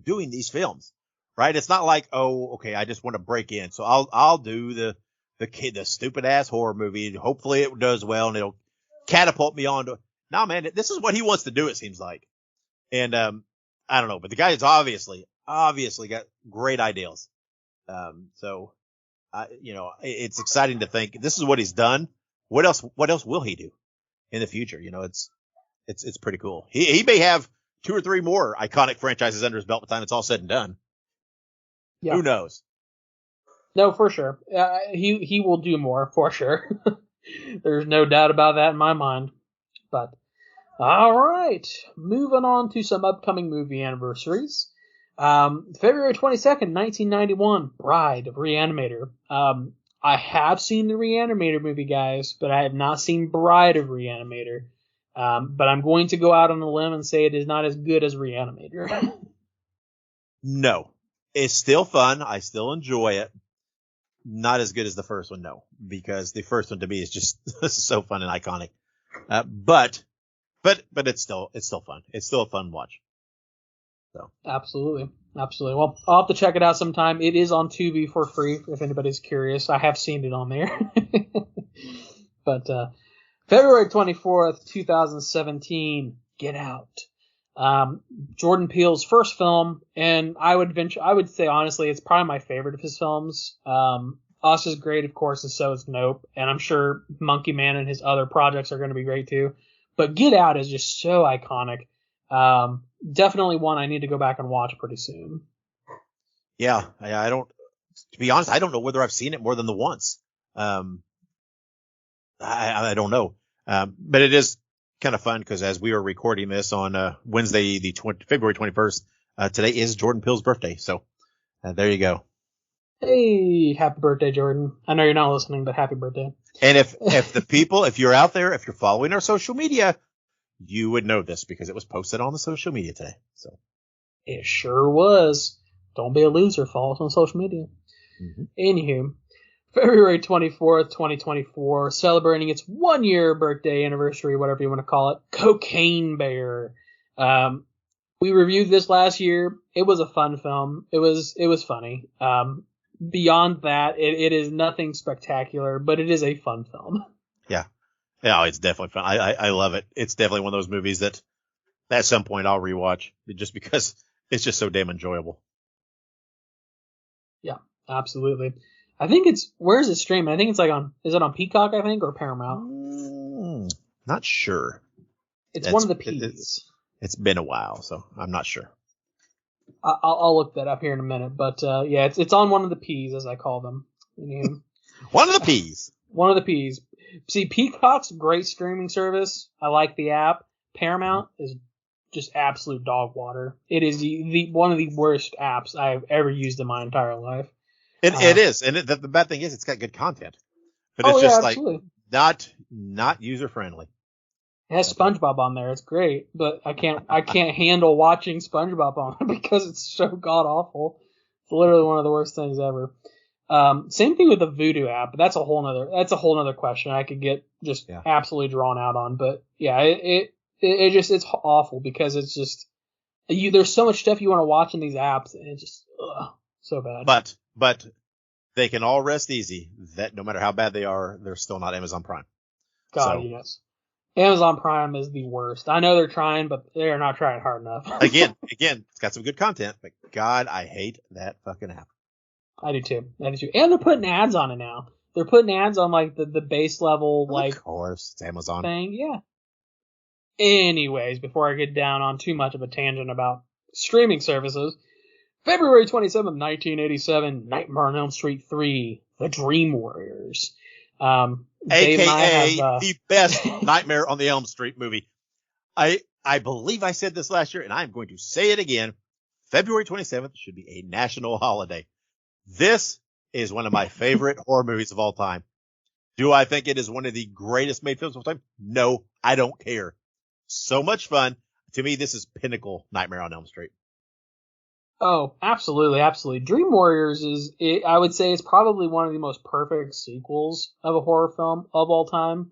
doing these films, right? It's not like, okay, I just want to break in, so I'll do the stupid ass horror movie. Hopefully it does well and it'll catapult me on to. No, man, this is what he wants to do, it seems like. And I don't know, but the guy is obviously got great ideals. So it's exciting to think this is what he's done. What else will he do in the future? It's pretty cool. He may have 2 or 3 more iconic franchises under his belt by the time it's all said and done. Yeah. Who knows? No, for sure. He will do more, for sure. There's no doubt about that in my mind. But, all right. Moving on to some upcoming movie anniversaries. February 22nd, 1991, Bride of Reanimator. I have seen the Reanimator movie, guys, but I have not seen Bride of Reanimator. But I'm going to go out on a limb and say it is not as good as Reanimator. No. It's still fun. I still enjoy it. Not as good as the first one, no. Because the first one to me is just so fun and iconic. But it's still fun. It's still a fun watch. So. Absolutely. Well, I'll have to check it out sometime. It is on Tubi for free, if anybody's curious. I have seen it on there. But, February 24th, 2017, Get Out. Jordan Peele's first film, and I would say honestly, it's probably my favorite of his films. Us is great, of course, and so is Nope, and I'm sure Monkey Man and his other projects are going to be great too. But Get Out is just so iconic. Definitely one I need to go back and watch pretty soon. Yeah, to be honest, I don't know whether I've seen it more than the once. I don't know. But it is kind of fun because as we are recording this on Wednesday, February 21st, today is Jordan Peele's birthday. So there you go. Hey, happy birthday, Jordan. I know you're not listening, but happy birthday. And if you're out there, if you're following our social media, you would know this because it was posted on the social media today. So it sure was. Don't be a loser. Follow us on social media. Mm-hmm. Anywho, February 24th, 2024, celebrating its 1-year birthday anniversary, whatever you want to call it, Cocaine Bear. We reviewed this last year. It was a fun film. It was funny. Beyond that, it is nothing spectacular, but it is a fun film. Yeah. Yeah, it's definitely fun. I love it. It's definitely one of those movies that at some point I'll rewatch just because it's just so damn enjoyable. Yeah, absolutely. I think where is it streaming? I think it's is it on Peacock, I think, or Paramount? Not sure. It's one of the P's. It's been a while, so I'm not sure. I'll look that up here in a minute. But yeah, it's on one of the P's, as I call them. One of the P's. One of the P's. See, Peacock's a great streaming service. I like the app. Paramount is just absolute dog water. It is the one of the worst apps I've ever used in my entire life. It is, and the bad thing is, it's got good content, but it's just like not user friendly. It has SpongeBob on there. It's great, but I can't handle watching SpongeBob on it because it's so god awful. It's literally one of the worst things ever. Same thing with the Vudu app, but that's a whole nother question I could get just absolutely drawn out on. But yeah, it's awful because it's just there's so much stuff you want to watch in these apps, and it's just so bad. But they can all rest easy that no matter how bad they are, they're still not Amazon Prime. God, yes. Amazon Prime is the worst. I know they're trying, but they are not trying hard enough. again, it's got some good content, but God, I hate that fucking app. I do too. And they're putting ads on it now. They're putting ads on like the base level, like, of course, it's Amazon thing. Yeah. Anyways, before I get down on too much of a tangent about streaming services, February 27th, 1987, Nightmare on Elm Street 3, The Dream Warriors. AKA the best Nightmare on the Elm Street movie. I believe I said this last year, and I'm going to say it again. February 27th should be a national holiday. This is one of my favorite horror movies of all time. Do I think it is one of the greatest made films of all time? No, I don't care. So much fun. To me, this is pinnacle Nightmare on Elm Street. Oh, absolutely, absolutely. Dream Warriors I would say, is probably one of the most perfect sequels of a horror film of all time.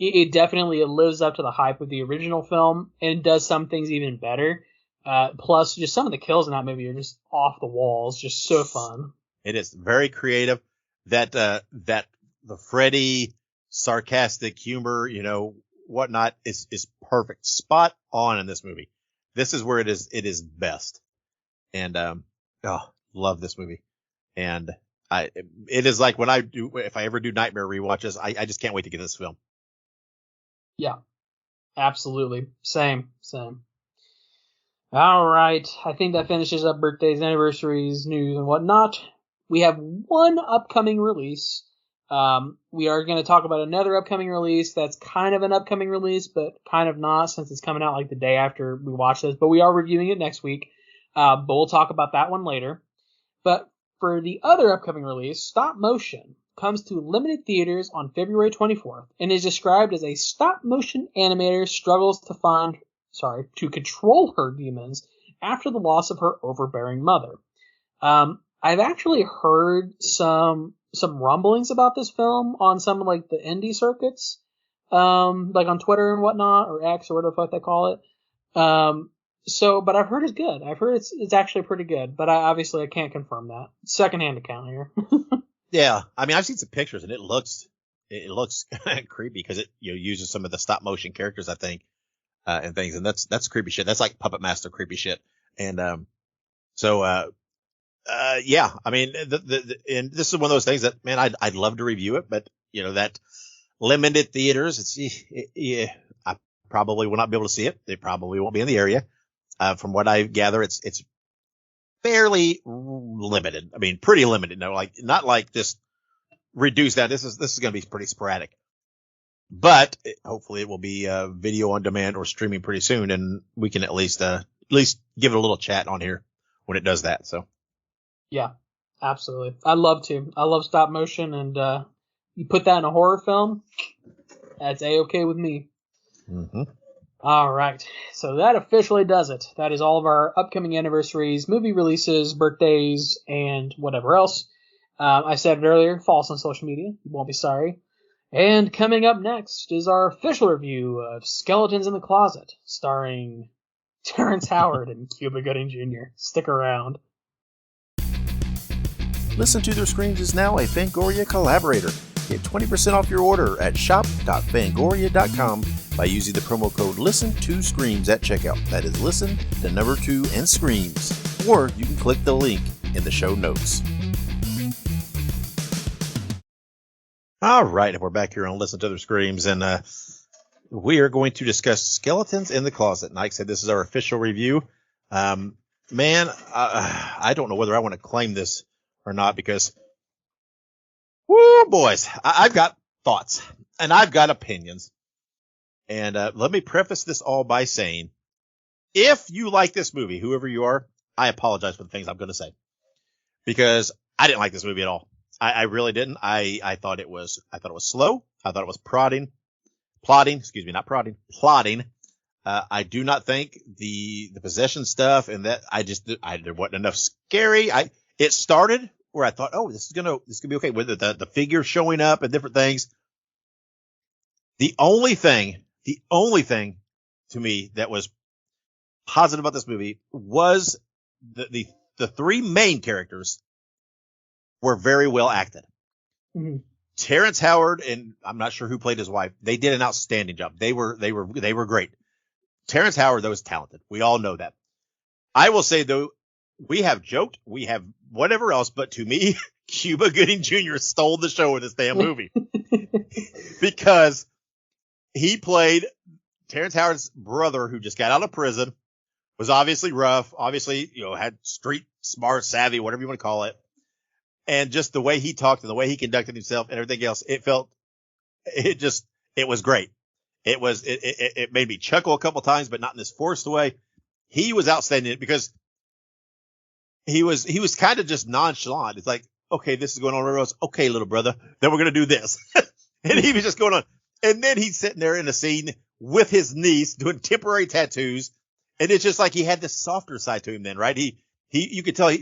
It definitely lives up to the hype of the original film and does some things even better. Plus, just some of the kills in that movie are just off the walls, just so fun. It is very creative. That the Freddy sarcastic humor, whatnot is perfect, spot on in this movie. This is where it is best. And, love this movie. And it is like if I ever do Nightmare rewatches, I just can't wait to get this film. Yeah, absolutely. Same. All right. I think that finishes up birthdays, anniversaries, news, and whatnot. We have one upcoming release. We are going to talk about another upcoming release that's kind of an upcoming release, but kind of not, since it's coming out like the day after we watch this. But we are reviewing it next week. But we'll talk about that one later. But for the other upcoming release, Stop Motion comes to limited theaters on February 24th and is described as a stop motion animator struggles to control her demons after the loss of her overbearing mother. I've actually heard some rumblings about this film on some of like the indie circuits, like on Twitter and whatnot, or X, or whatever the fuck they call it. But I've heard it's good. I've heard it's actually pretty good, but I can't confirm that. Secondhand account here. Yeah, I mean, I've seen some pictures and it looks creepy because it uses some of the stop motion characters, I think, and things, and that's creepy shit. That's like Puppet Master creepy shit. And yeah, I mean, and this is one of those things that, man, I'd love to review it, but that limited theaters, I probably will not be able to see it. They probably won't be in the area. From what I gather, it's fairly limited. I mean, pretty limited. No, like not like just reduced down. This is going to be pretty sporadic, but hopefully it will be video on demand or streaming pretty soon, and we can at least give it a little chat on here when it does that. So, yeah, absolutely. I love stop motion, and you put that in a horror film, that's A-okay with me. Mm-hmm. All right, so that officially does it. That is all of our upcoming anniversaries, movie releases, birthdays, and whatever else. I said it earlier, follow us on social media. You won't be sorry. And coming up next is our official review of Skeletons in the Closet, starring Terrence Howard and Cuba Gooding Jr. Stick around. Listen to Their Screams is now a Fangoria collaborator. Get 20% off your order at shop.fangoria.com by using the promo code LISTEN2SCREAMS at checkout. That is listen, the number 2, and screams. Or you can click the link in the show notes. All right, and we're back here on Listen to Their Screams, and we are going to discuss Skeletons in the Closet. And Ike said this is our official review. Man, I don't know whether I want to claim this or not because, whoo, boys, I've got thoughts and I've got opinions. And let me preface this all by saying, if you like this movie, whoever you are, I apologize for the things I'm going to say because I didn't like this movie at all. I really didn't. I thought it was slow. I thought it was plotting. I do not think the possession stuff and that there wasn't enough scary. It started where I thought, oh, this is gonna be okay with the figure showing up and different things. The only thing to me that was positive about this movie was the three main characters were very well acted. Mm-hmm. Terrence Howard and I'm not sure who played his wife. They did an outstanding job. They were great. Terrence Howard, though, is talented. We all know that. I will say, though, we have joked, we have whatever else, but to me, Cuba Gooding Jr. stole the show in this damn movie because he played Terrence Howard's brother who just got out of prison, was obviously rough, obviously, had street smart, savvy, whatever you want to call it. And just the way he talked and the way he conducted himself and everything else, it was great. It made me chuckle a couple times, but not in this forced way. He was outstanding because he was kind of just nonchalant. It's like, okay, this is going on everywhere else. Okay, little brother, then we're going to do this. And he was just going on. And then he's sitting there in a scene with his niece doing temporary tattoos. And it's just like he had this softer side to him then, right? You could tell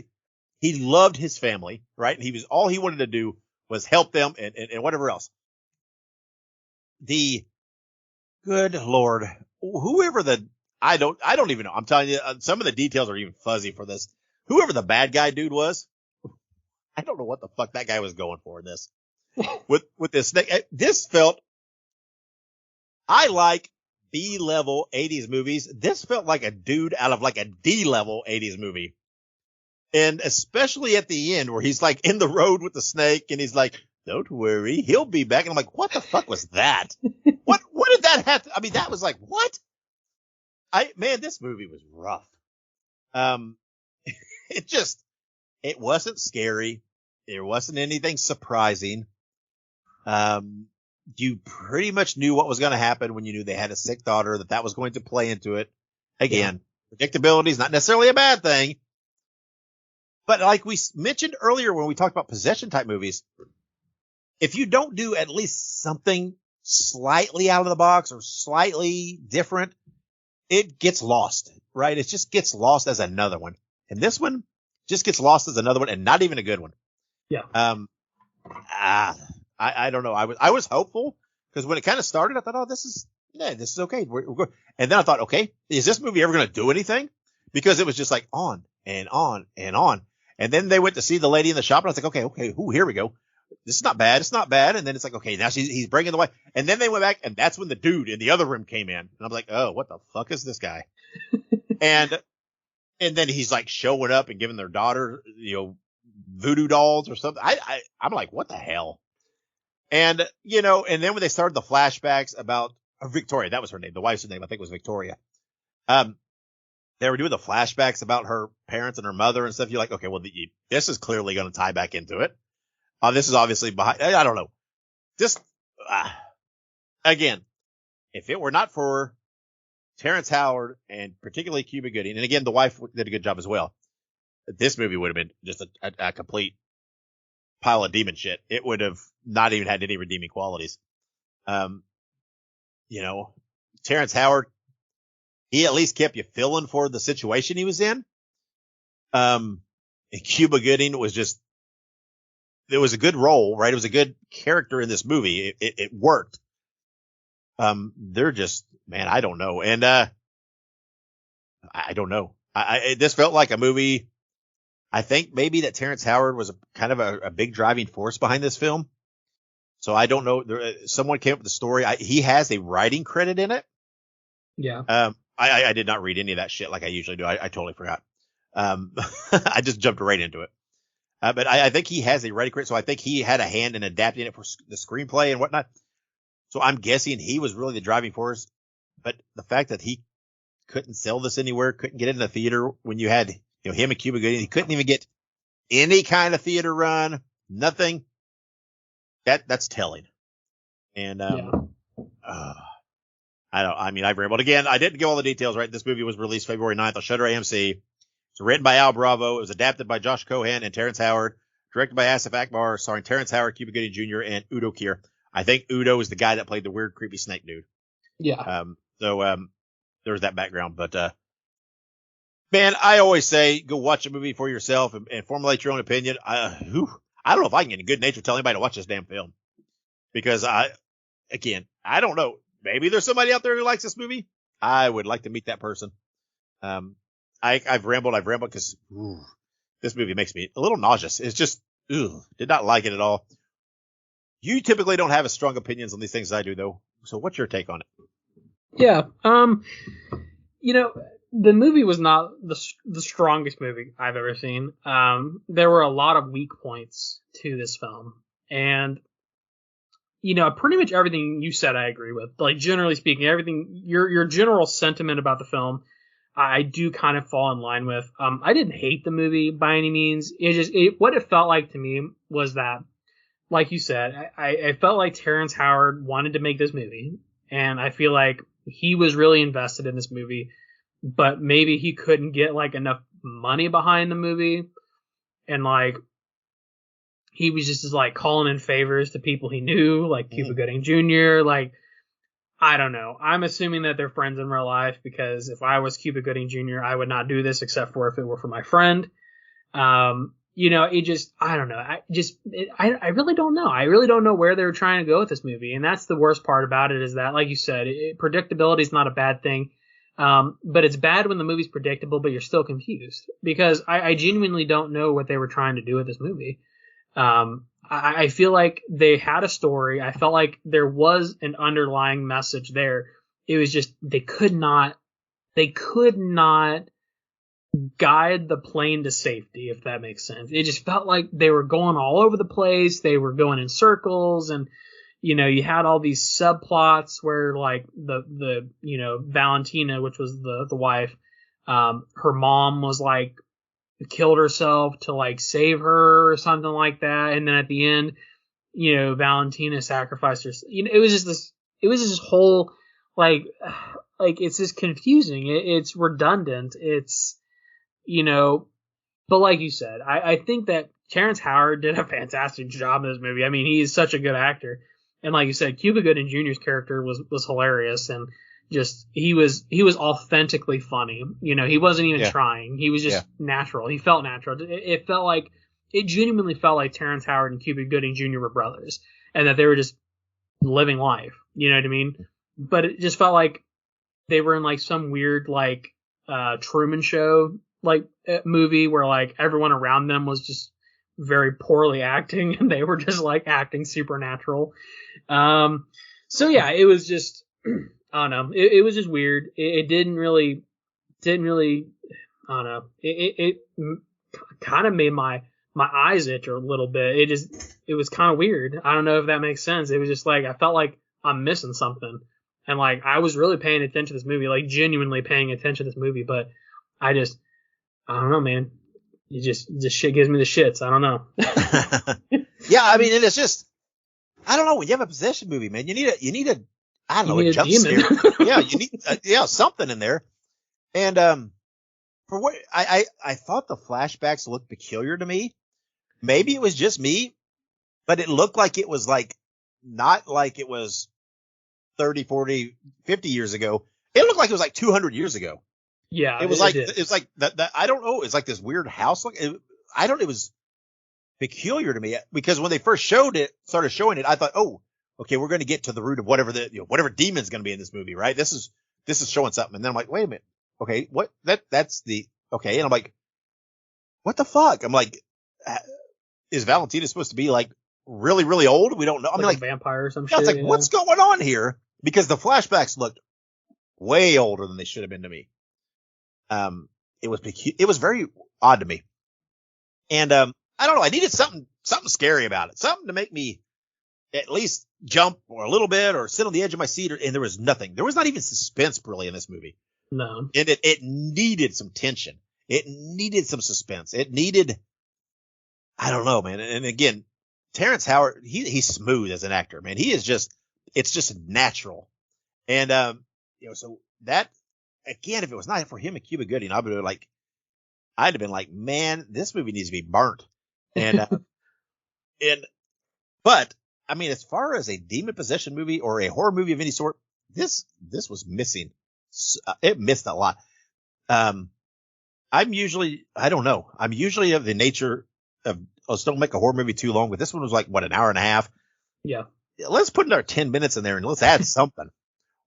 he loved his family, right? And all he wanted to do was help them and whatever else. Good Lord, I don't even know. I'm telling you, some of the details are even fuzzy for this. Whoever the bad guy dude was, I don't know what the fuck that guy was going for in this. With this snake, I like B-level 80s movies. This felt like a dude out of like a D-level 80s movie. And especially at the end where he's like in the road with the snake and he's like, don't worry, he'll be back. And I'm like, what the fuck was that? What did that have to, I mean, that was like, what? Man, this movie was rough. It wasn't scary. There wasn't anything surprising. You pretty much knew what was going to happen when you knew they had a sick daughter, that was going to play into it. Again, predictability is not necessarily a bad thing. But like we mentioned earlier when we talked about possession type movies, if you don't do at least something slightly out of the box or slightly different, it gets lost, right? It just gets lost as another one. And this one just gets lost as another one and not even a good one. Yeah. I don't know. I was hopeful because when it kind of started, I thought, oh, this is okay. We're good. And then I thought, okay, is this movie ever going to do anything? Because it was just like on and on and on. And then they went to see the lady in the shop and I was like, okay. Ooh, here we go. This is not bad. It's not bad. And then it's like, okay, now he's bringing the wife. And then they went back and that's when the dude in the other room came in. And I'm like, oh, what the fuck is this guy? and then he's like showing up and giving their daughter, voodoo dolls or something. I'm like, what the hell? And, and then when they started the flashbacks about Victoria, that was her name. The wife's name, I think, was Victoria. They were doing the flashbacks about her parents and her mother and stuff. You're like, okay, well, this is clearly going to tie back into it. This is obviously behind. I don't know. Just again, if it were not for Terrence Howard and particularly Cuba Gooding, and again, the wife did a good job as well, this movie would have been just a complete pile of demon shit. It would have not even had any redeeming qualities. Terrence Howard, he at least kept you feeling for the situation he was in. And Cuba Gooding was just, it was a good role, right? It was a good character in this movie. It worked. They're just, man, I don't know. And, I don't know. This felt like a movie. I think maybe that Terrence Howard was kind of a big driving force behind this film. So I don't know. Someone came up with the story. He has a writing credit in it. Yeah. I did not read any of that shit like I usually do. I totally forgot. I just jumped right into it. But I think he has a writing credit. So I think he had a hand in adapting it for the screenplay and whatnot. So I'm guessing he was really the driving force. But the fact that he couldn't sell this anywhere, couldn't get it in the theater when you had him and Cuba Gooding, he couldn't even get any kind of theater run, nothing. That's telling. And, I've rambled again. I didn't give all the details, right? This movie was released February 9th on Shudder AMC. It's written by Al Bravo. It was adapted by Josh Cohan and Terrence Howard, directed by Asif Akbar, starring Terrence Howard, Cuba Gooding Jr., and Udo Kier. I think Udo is the guy that played the weird, creepy snake dude. Yeah. There's that background. But, man, I always say go watch a movie for yourself and formulate your own opinion. I don't know if I can get in good nature tell anybody to watch this damn film. Because I don't know. Maybe there's somebody out there who likes this movie. I would like to meet that person. I've rambled because this movie makes me a little nauseous. It's just, did not like it at all. You typically don't have as strong opinions on these things as I do, though. So what's your take on it? Yeah. The movie was not the strongest movie I've ever seen. There were a lot of weak points to this film. And, pretty much everything you said I agree with. Like, generally speaking, everything, your general sentiment about the film, I do kind of fall in line with. I didn't hate the movie by any means. What it felt like to me was that, like you said, I felt like Terrence Howard wanted to make this movie. And I feel like he was really invested in this movie, but maybe he couldn't get like enough money behind the movie. And like, he was just like calling in favors to people he knew, like Cuba Gooding Jr. Like, I don't know. I'm assuming that they're friends in real life, because if I was Cuba Gooding Jr., I would not do this except for if it were for my friend. I don't know. I really don't know. I really don't know where they're trying to go with this movie. And that's the worst part about it, is that, like you said, predictability is not a bad thing. But it's bad when the movie's predictable, but you're still confused, because I genuinely don't know what they were trying to do with this movie. I feel like they had a story. I felt like there was an underlying message there. It was just, they could not guide the plane to safety, if that makes sense. It just felt like they were going all over the place. They were going in circles, and you had all these subplots where, like, the Valentina, which was the wife, her mom was like killed herself to like save her or something like that, and then at the end, Valentina sacrificed herself. It was just this whole like it's just confusing. It's redundant. It's but like you said, I think that Terrence Howard did a fantastic job in this movie. I mean, he is such a good actor. And like you said, Cuba Gooding Jr.'s character was hilarious, and just he was authentically funny. He wasn't even trying. He was just natural. He felt natural. It genuinely felt like Terrence Howard and Cuba Gooding Jr. were brothers, and that they were just living life. You know what I mean? But it just felt like they were in like some weird like Truman Show like movie where like everyone around them was just very poorly acting, and they were just like acting supernatural. So yeah, it was just, I don't know. It was just weird. It didn't really, I don't know. It kind of made my eyes itch a little bit. It was kind of weird. I don't know if that makes sense. It was just like, I felt like I'm missing something. And like, I was really paying attention to this movie, like genuinely paying attention to this movie, but I don't know, man. This shit gives me the shits. I don't know. Yeah, I mean, it's just, I don't know. When you have a possession movie, man, you need a I don't know, a jump scare. Yeah, you need something in there. And for what I thought the flashbacks looked peculiar to me. Maybe it was just me, but it looked like it was like not like it was 30, 40, 50 years ago. It looked like it was like 200 years ago. Yeah, it was like that. I don't know. It's like this weird house. It was peculiar to me, because when they first started showing it, I thought, oh, okay, we're going to get to the root of whatever whatever demon's going to be in this movie, right? This is showing something. And then I'm like, wait a minute. Okay, what? That's the, okay. And I'm like, what the fuck? I'm like, is Valentina supposed to be like really, really old? We don't know. I mean, like a vampire or some shit. It's like, what's going on here? Because the flashbacks looked way older than they should have been to me. It was very odd to me. And, I don't know. I needed something scary about it. Something to make me at least jump or a little bit or sit on the edge of my seat. And there was nothing. There was not even suspense really in this movie. No. And it needed some tension. It needed some suspense. It needed, I don't know, man. And again, Terrence Howard, he's smooth as an actor, man. He is just, it's just natural. And, so that, again, if it was not for him and Cuba Gooding, I'd have been like, man, this movie needs to be burnt. And, but I mean, as far as a demon possession movie or a horror movie of any sort, this was missing. It missed a lot. I'm usually of the nature of, let's don't make a horror movie too long, but this one was like, an hour and a half. Yeah. Let's put another 10 minutes in there and let's add something.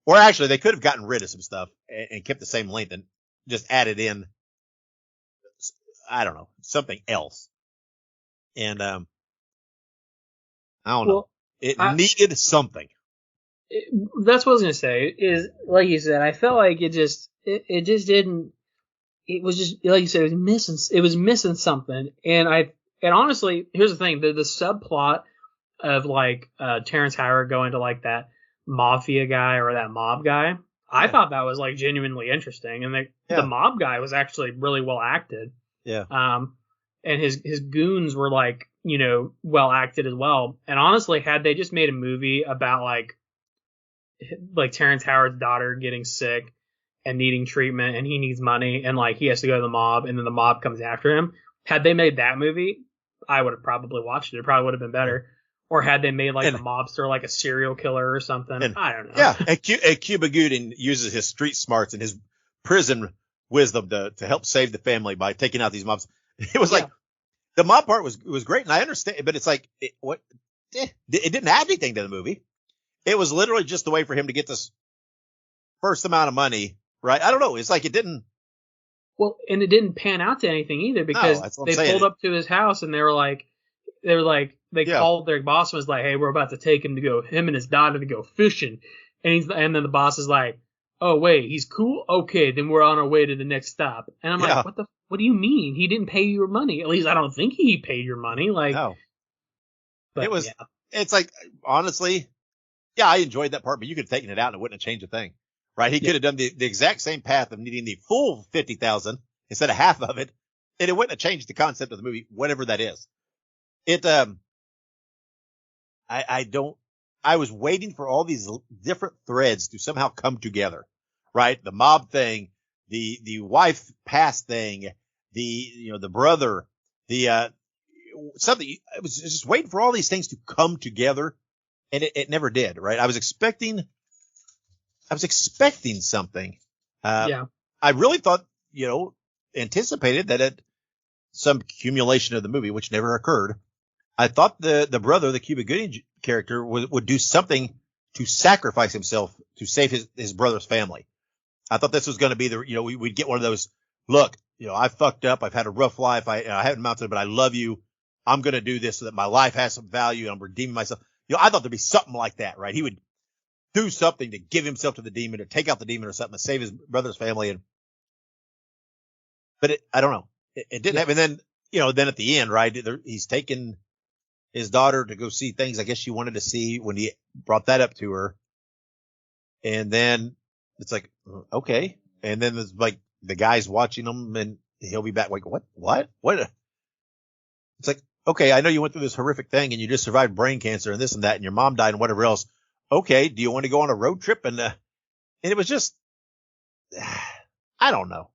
Or actually, they could have gotten rid of some stuff and kept the same length and just added in, I don't know, something else. And, I don't know. It needed something. That's what I was going to say is, like you said, I felt like it just didn't, it was just, like you said, it was missing something. And honestly, here's the thing, the subplot of like, Terrence Howard going to like that mafia guy or that mob guy, I thought that was like genuinely interesting. And the mob guy was actually really well acted. Yeah. And his goons were like, well acted as well. And honestly, had they just made a movie about like Terrence Howard's daughter getting sick and needing treatment and he needs money and like he has to go to the mob and then the mob comes after him, had they made that movie, I would have probably watched it. It probably would have been better. Or had they made like a mobster, like a serial killer or something. I don't know. Yeah. And Cuba Gooding uses his street smarts and his prison wisdom to help save the family by taking out these mobs. It was like, the mob part was great, and I understand, but it's like, it didn't add anything to the movie. It was literally just a way for him to get this first amount of money, right? I don't know. It's like it didn't. Well, and it didn't pan out to anything either because they pulled up to his house and they called their boss and was like, hey, we're about to take him and his daughter to go fishing. And then the boss is like, oh, wait, he's cool? Okay, then we're on our way to the next stop. And I'm like, what do you mean? He didn't pay your money. At least I don't think he paid your money. Like, no. But, it's like, honestly, I enjoyed that part, but you could have taken it out and it wouldn't have changed a thing, right? He could have done the exact same path of needing the full 50,000 instead of half of it, and it wouldn't have changed the concept of the movie, whatever that is. I was waiting for all these different threads to somehow come together, right? The mob thing, the wife past thing, the brother, something. I was just waiting for all these things to come together, and it never did, right? I was expecting something. I really thought, anticipated that some accumulation of the movie, which never occurred. I thought the brother, the Cuba Gooding character, would do something to sacrifice himself to save his brother's family. I thought this was going to be we'd get one of those, look, I fucked up. I've had a rough life. I haven't mounted it, but I love you. I'm going to do this so that my life has some value. I'm redeeming myself. I thought there'd be something like that, right? He would do something to give himself to the demon or take out the demon or something to save his brother's family. But I don't know. It didn't happen. And then, then at the end, right, he's taken his daughter to go see things I guess she wanted to see when he brought that up to her. And then it's like, okay. And then there's like the guy's watching him and he'll be back. Like, what? It's like, okay, I know you went through this horrific thing and you just survived brain cancer and this and that and your mom died and whatever else. Okay. Do you want to go on a road trip? And it was just, I don't know.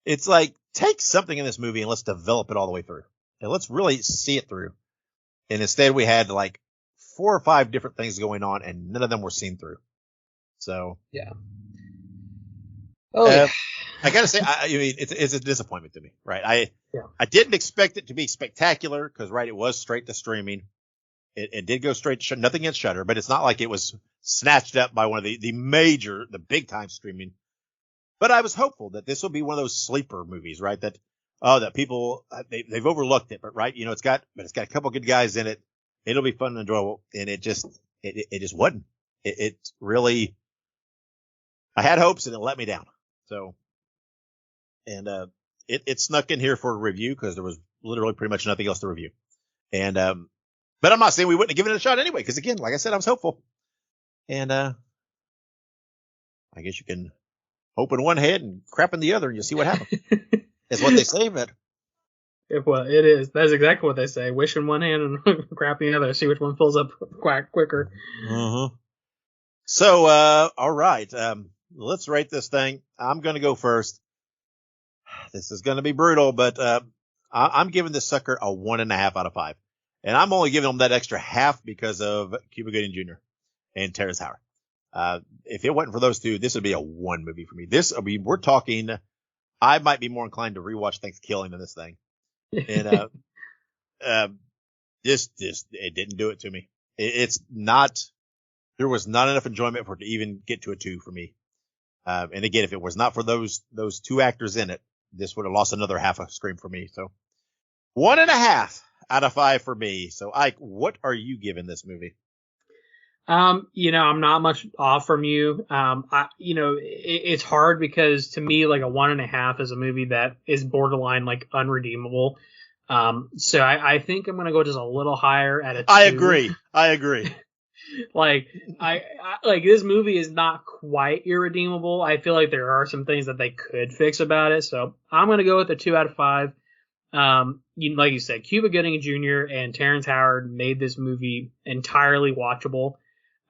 It's like, take something in this movie and let's develop it all the way through and let's really see it through. And instead we had like 4 or 5 different things going on and none of them were seen through. So yeah. I gotta say, I mean, it's a disappointment to me, right? I didn't expect it to be spectacular because, right, it was straight to streaming. It did go straight to nothing against Shudder, but it's not like it was snatched up by one of the big time streaming. But I was hopeful that this will be one of those sleeper movies, right? That people they've overlooked it, but right, it's got a couple good guys in it. It'll be fun and enjoyable, and it just wasn't. It really, I had hopes and it let me down. So, and it snuck in here for a review because there was literally pretty much nothing else to review. And but I'm not saying we wouldn't have given it a shot anyway, because again, like I said, I was hopeful. And I guess you can hope in one head and crap in the other, and you'll see what happens. Is what they say, but Well, it is. That's exactly what they say. Wish in one hand and crap in the other. See which one fills up quicker. Mm-hmm. So, all right. Let's rate this thing. I'm going to go first. This is going to be brutal, but I'm giving this sucker a 1.5 out of 5. And I'm only giving them that extra half because of Cuba Gooding Jr. and Terrence Howard. If it wasn't for those two, this would be a 1 movie for me. We're talking, I might be more inclined to rewatch Thanksgiving than this thing. And, it didn't do it to me. There was not enough enjoyment for it to even get to a 2 for me. And again, if it was not for those 2 actors in it, this would have lost another half a scream for me. So 1.5 out of 5 for me. So Ike, what are you giving this movie? I'm not much off from you. It's hard because to me, like a 1.5 is a movie that is borderline like unredeemable. So I think I'm going to go just a little higher at a 2. I agree. Like this movie is not quite irredeemable. I feel like there are some things that they could fix about it. So I'm going to go with a 2 out of 5. Like you said, Cuba Gooding Jr. and Terrence Howard made this movie entirely watchable.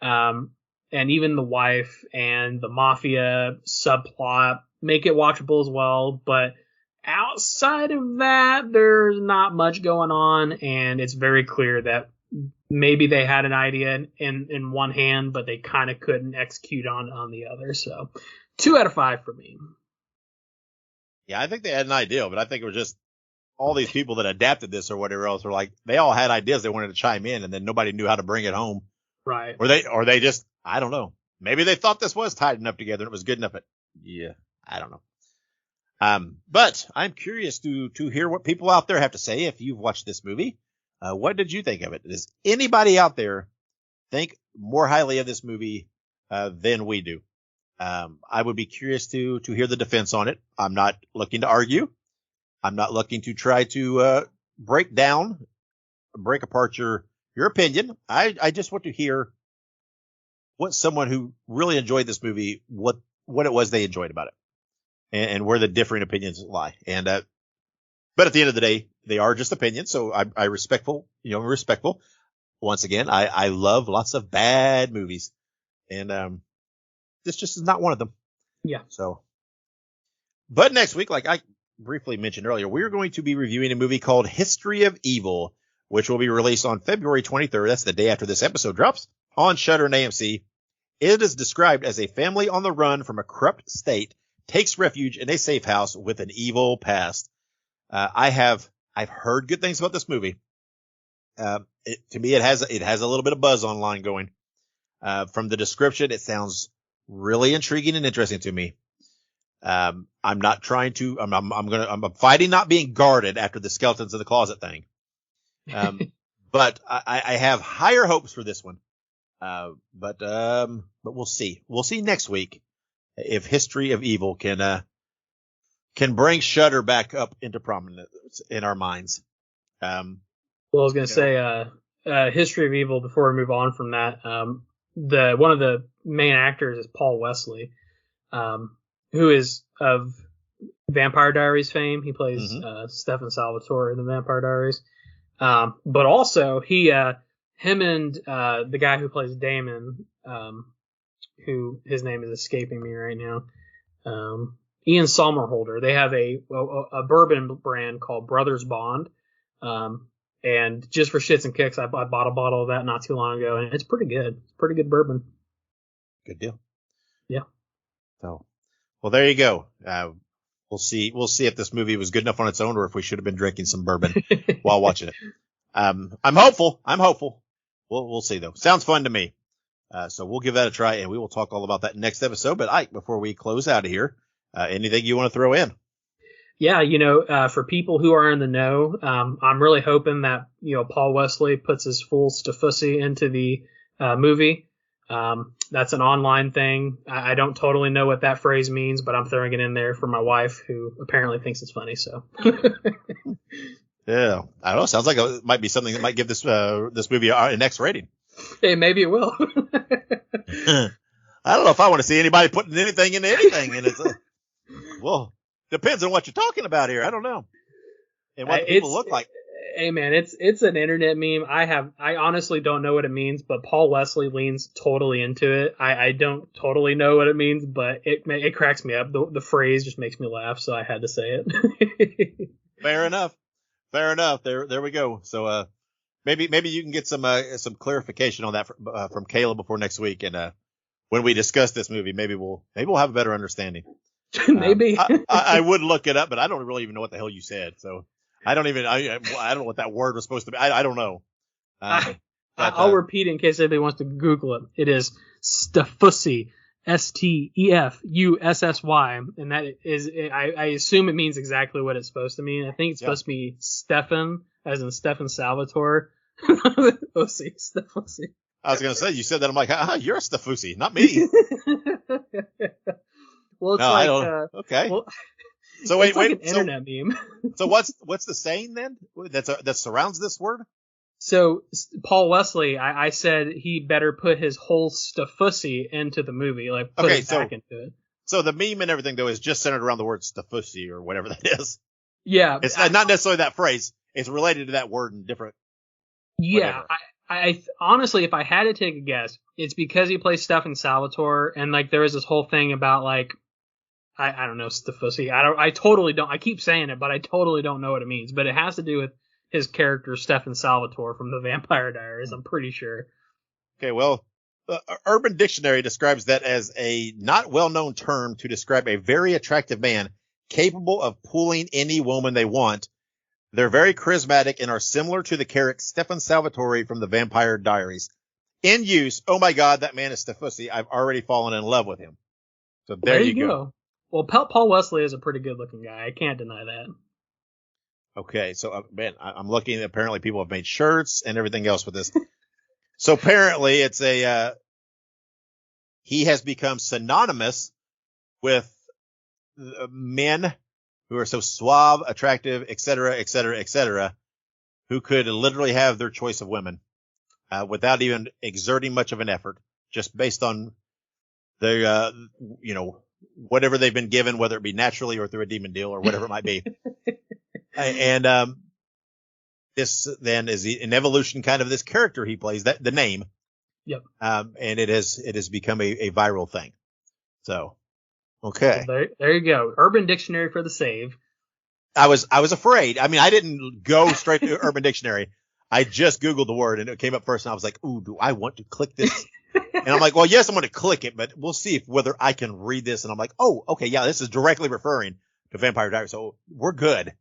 And even the wife and the mafia subplot make it watchable as well. But outside of that, there's not much going on. And it's very clear that maybe they had an idea in one hand, but they kind of couldn't execute on the other. So 2 out of 5 for me. Yeah, I think they had an idea, but I think it was just all these people that adapted this or whatever else were like, they all had ideas they wanted to chime in, and then nobody knew how to bring it home. Right. Or they just, I don't know. Maybe they thought this was tied enough together and it was good enough, but yeah, I don't know. But I'm curious to hear what people out there have to say if you've watched this movie. What did you think of it? Does anybody out there think more highly of this movie than we do? I would be curious to hear the defense on it. I'm not looking to argue. I'm not looking to try to break apart your opinion. I just want to hear what someone who really enjoyed this movie, what it was they enjoyed about it, and where the differing opinions lie. And but at the end of the day, they are just opinions, so I respectful. Once again, I love lots of bad movies, and this just is not one of them. Yeah. So, but next week, like I briefly mentioned earlier, we're going to be reviewing a movie called History of Evil, which will be released on February 23rd. That's the day after this episode drops on Shudder and AMC. It is described as a family on the run from a corrupt state takes refuge in a safe house with an evil past. I've heard good things about this movie. To me, it has a little bit of buzz online going. From the description, it sounds really intriguing and interesting to me. I'm not trying to. I'm fighting not being guarded after the skeletons in the closet thing. But I have higher hopes for this one. But we'll see. We'll see next week if History of Evil can bring Shudder back up into prominence in our minds. Well, I was going to say, History of Evil, before we move on from that, one of the main actors is Paul Wesley, who is of Vampire Diaries fame. He plays Stefan Salvatore in the Vampire Diaries. But also him and the guy who plays Damon, who his name is escaping me right now, Ian Somerhalder, they have a bourbon brand called Brothers Bond. And just for shits and kicks, I bought a bottle of that not too long ago, and it's pretty good. It's pretty good bourbon. Good deal. Yeah. So, well, there you go. We'll see if this movie was good enough on its own, or if we should have been drinking some bourbon while watching it. I'm hopeful. We'll see though. Sounds fun to me. So we'll give that a try, and we will talk all about that next episode. But Ike, before we close out of here, anything you want to throw in? Yeah, for people who are in the know, I'm really hoping that, Paul Wesley puts his full staffussy into the movie. That's an online thing. I don't totally know what that phrase means, but I'm throwing it in there for my wife, who apparently thinks it's funny. So. Yeah, I don't know. Sounds like it might be something that might give this movie an X rating. Hey, maybe it will. I don't know if I want to see anybody putting anything into anything, and it's well, Depends on what you're talking about here. I don't know. And what people look like. Hey man, it's an internet meme. I honestly don't know what it means, but Paul Wesley leans totally into it. I don't totally know what it means, but it cracks me up. The phrase just makes me laugh, so I had to say it. Fair enough. There we go. So maybe you can get some clarification on that from Caleb before next week, and when we discuss this movie, maybe we'll have a better understanding. Maybe. I would look it up, but I don't really even know what the hell you said. So I don't know what that word was supposed to be. I don't know. I'll repeat it in case anybody wants to Google it. It is Stefussy, Stefussy, and that is, I assume it means exactly what it's supposed to mean. I think it's supposed to be Stefan, as in Stefan Salvatore. Stefussy. I was gonna say, you said that. I'm like, you're a Stefussy, not me. Well, it's okay. Well, so wait, an internet meme. So what's the saying then that surrounds this word? So Paul Wesley, I said he better put his whole Stefussy into the movie, like put it back into it. So the meme and everything though is just centered around the word Stefussy or whatever that is. Yeah, it's not necessarily that phrase. It's related to that word in different. Yeah, I honestly, if I had to take a guess, it's because he plays Stefan Salvatore, and like there was this whole thing about like. I don't know, Stefussy. I totally don't. I keep saying it, but I totally don't know what it means. But it has to do with his character, Stefan Salvatore from the Vampire Diaries. I'm pretty sure. Okay, well, Urban Dictionary describes that as a not well-known term to describe a very attractive man capable of pulling any woman they want. They're very charismatic and are similar to the character Stefan Salvatore from the Vampire Diaries. In use, oh my God, that man is Stefussy. I've already fallen in love with him. So there you go. Well, Paul Wesley is a pretty good-looking guy. I can't deny that. Okay, so man, I'm looking. Apparently, people have made shirts and everything else with this. So apparently, it's he has become synonymous with men who are so suave, attractive, etc., who could literally have their choice of women without even exerting much of an effort, just based on their whatever they've been given, whether it be naturally or through a demon deal or whatever it might be. And this then is an evolution kind of this character he plays, that the name. Yep. And it has become a viral thing. So, okay. So there you go. Urban Dictionary for the save. I was afraid. I mean, I didn't go straight to Urban Dictionary. I just Googled the word and it came up first and I was like, ooh, do I want to click this? And I'm like, well, yes, I'm going to click it, but we'll see whether I can read this. And I'm like, oh, okay, yeah, this is directly referring to Vampire Diaries. So we're good.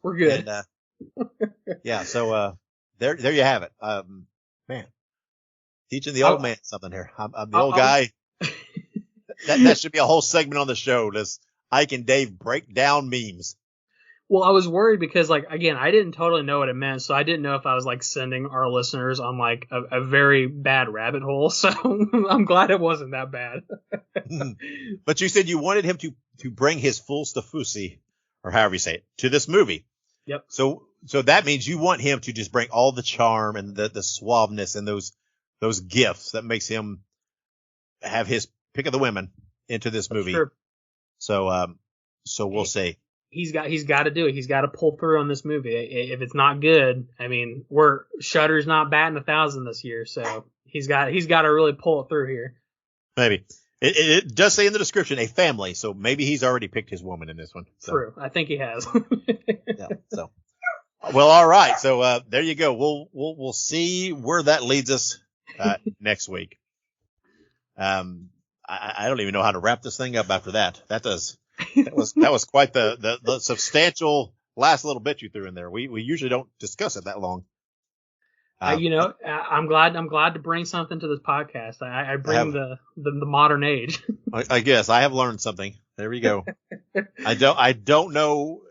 We're good. And, yeah. So, there you have it. Man, teaching the old man something here. I'm the old guy. That should be a whole segment on the show. Does Ike and Dave break down memes? Well, I was worried because, like, again, I didn't totally know what it meant, so I didn't know if I was, like, sending our listeners on, like, a very bad rabbit hole, so I'm glad it wasn't that bad. But you said you wanted him to bring his full Stefussy, or however you say it, to this movie. Yep. So that means you want him to just bring all the charm and the suaveness and those gifts that makes him have his pick of the women into this movie. Sure. So we'll see. He's got to do it. He's got to pull through on this movie. If it's not good, I mean, Shudder's not batting 1,000 this year, so he's got to really pull it through here. Maybe it does say in the description a family, so maybe he's already picked his woman in this one. So. True, I think he has. Yeah. So, well, all right. So there you go. We'll see where that leads us next week. I don't even know how to wrap this thing up after that. That was quite the substantial last little bit you threw in there. We usually don't discuss it that long. I'm glad to bring something to this podcast. I bring the modern age. I guess I have learned something. There we go. I don't know.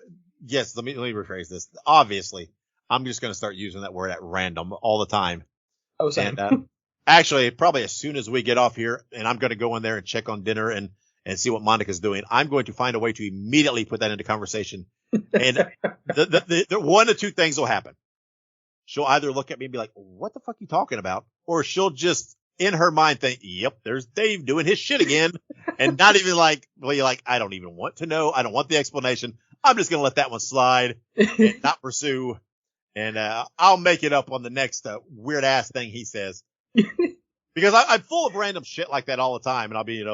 Yes, let me rephrase this. Obviously, I'm just going to start using that word at random all the time. Oh, same. And actually, probably as soon as we get off here, and I'm going to go in there and check on dinner and see what Monica's doing, I'm going to find a way to immediately put that into conversation. And the one of two things will happen. She'll either look at me and be like, what the fuck are you talking about? Or she'll just in her mind think, yep, there's Dave doing his shit again. And not even like, I don't even want to know. I don't want the explanation. I'm just going to let that one slide and not pursue. And I'll make it up on the next weird ass thing he says. Because I'm full of random shit like that all the time. And I'll be,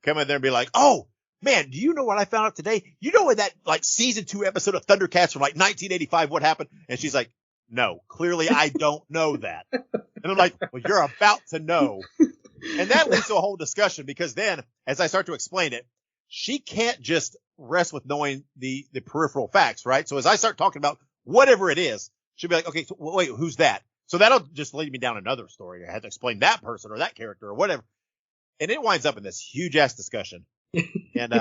come in there and be like, oh, man, do you know what I found out today? You know in that like season 2 episode of Thundercats from like 1985, what happened? And she's like, no, clearly I don't know that. And I'm like, well, you're about to know. And that leads to a whole discussion because then as I start to explain it, she can't just rest with knowing the peripheral facts, right? So as I start talking about whatever it is, she'll be like, okay, so wait, who's that? So that'll just lead me down another story. I have to explain that person or that character or whatever. And it winds up in this huge ass discussion. And,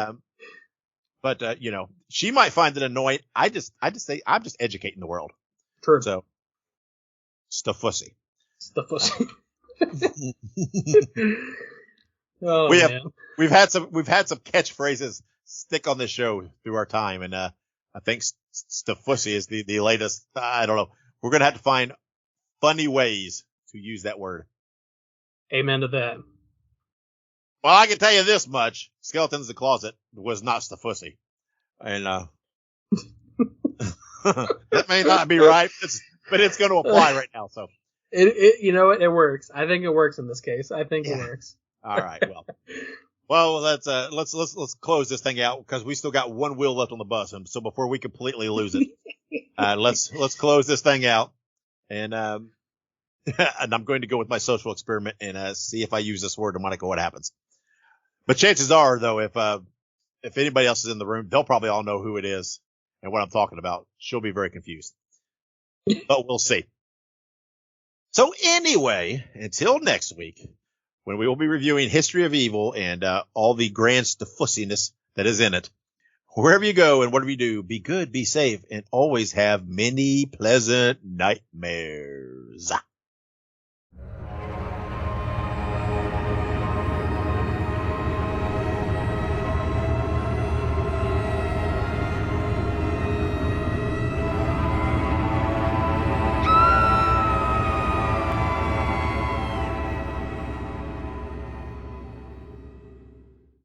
but she might find it annoying. I just say, I'm just educating the world. True. So, Stuffussy. Oh, we've had some catchphrases stick on this show through our time. And, I think Stuffussy is the latest. I don't know. We're going to have to find funny ways to use that word. Amen to that. Well, I can tell you this much. Skeletons in the Closet was not Stuffussy. And, that may not be right, but it's going to apply right now. So it works. I think it works in this case. I think it works. All right. Well, let's close this thing out because we still got one wheel left on the bus. And so before we completely lose it, let's close this thing out. And, and I'm going to go with my social experiment and, see if I use this word to Monica, what happens. But chances are though, if anybody else is in the room, they'll probably all know who it is and what I'm talking about. She'll be very confused, but we'll see. So anyway, until next week, when we will be reviewing History of Evil and all the grand Stufussiness that is in it, wherever you go and whatever you do, be good, be safe, and always have many pleasant nightmares.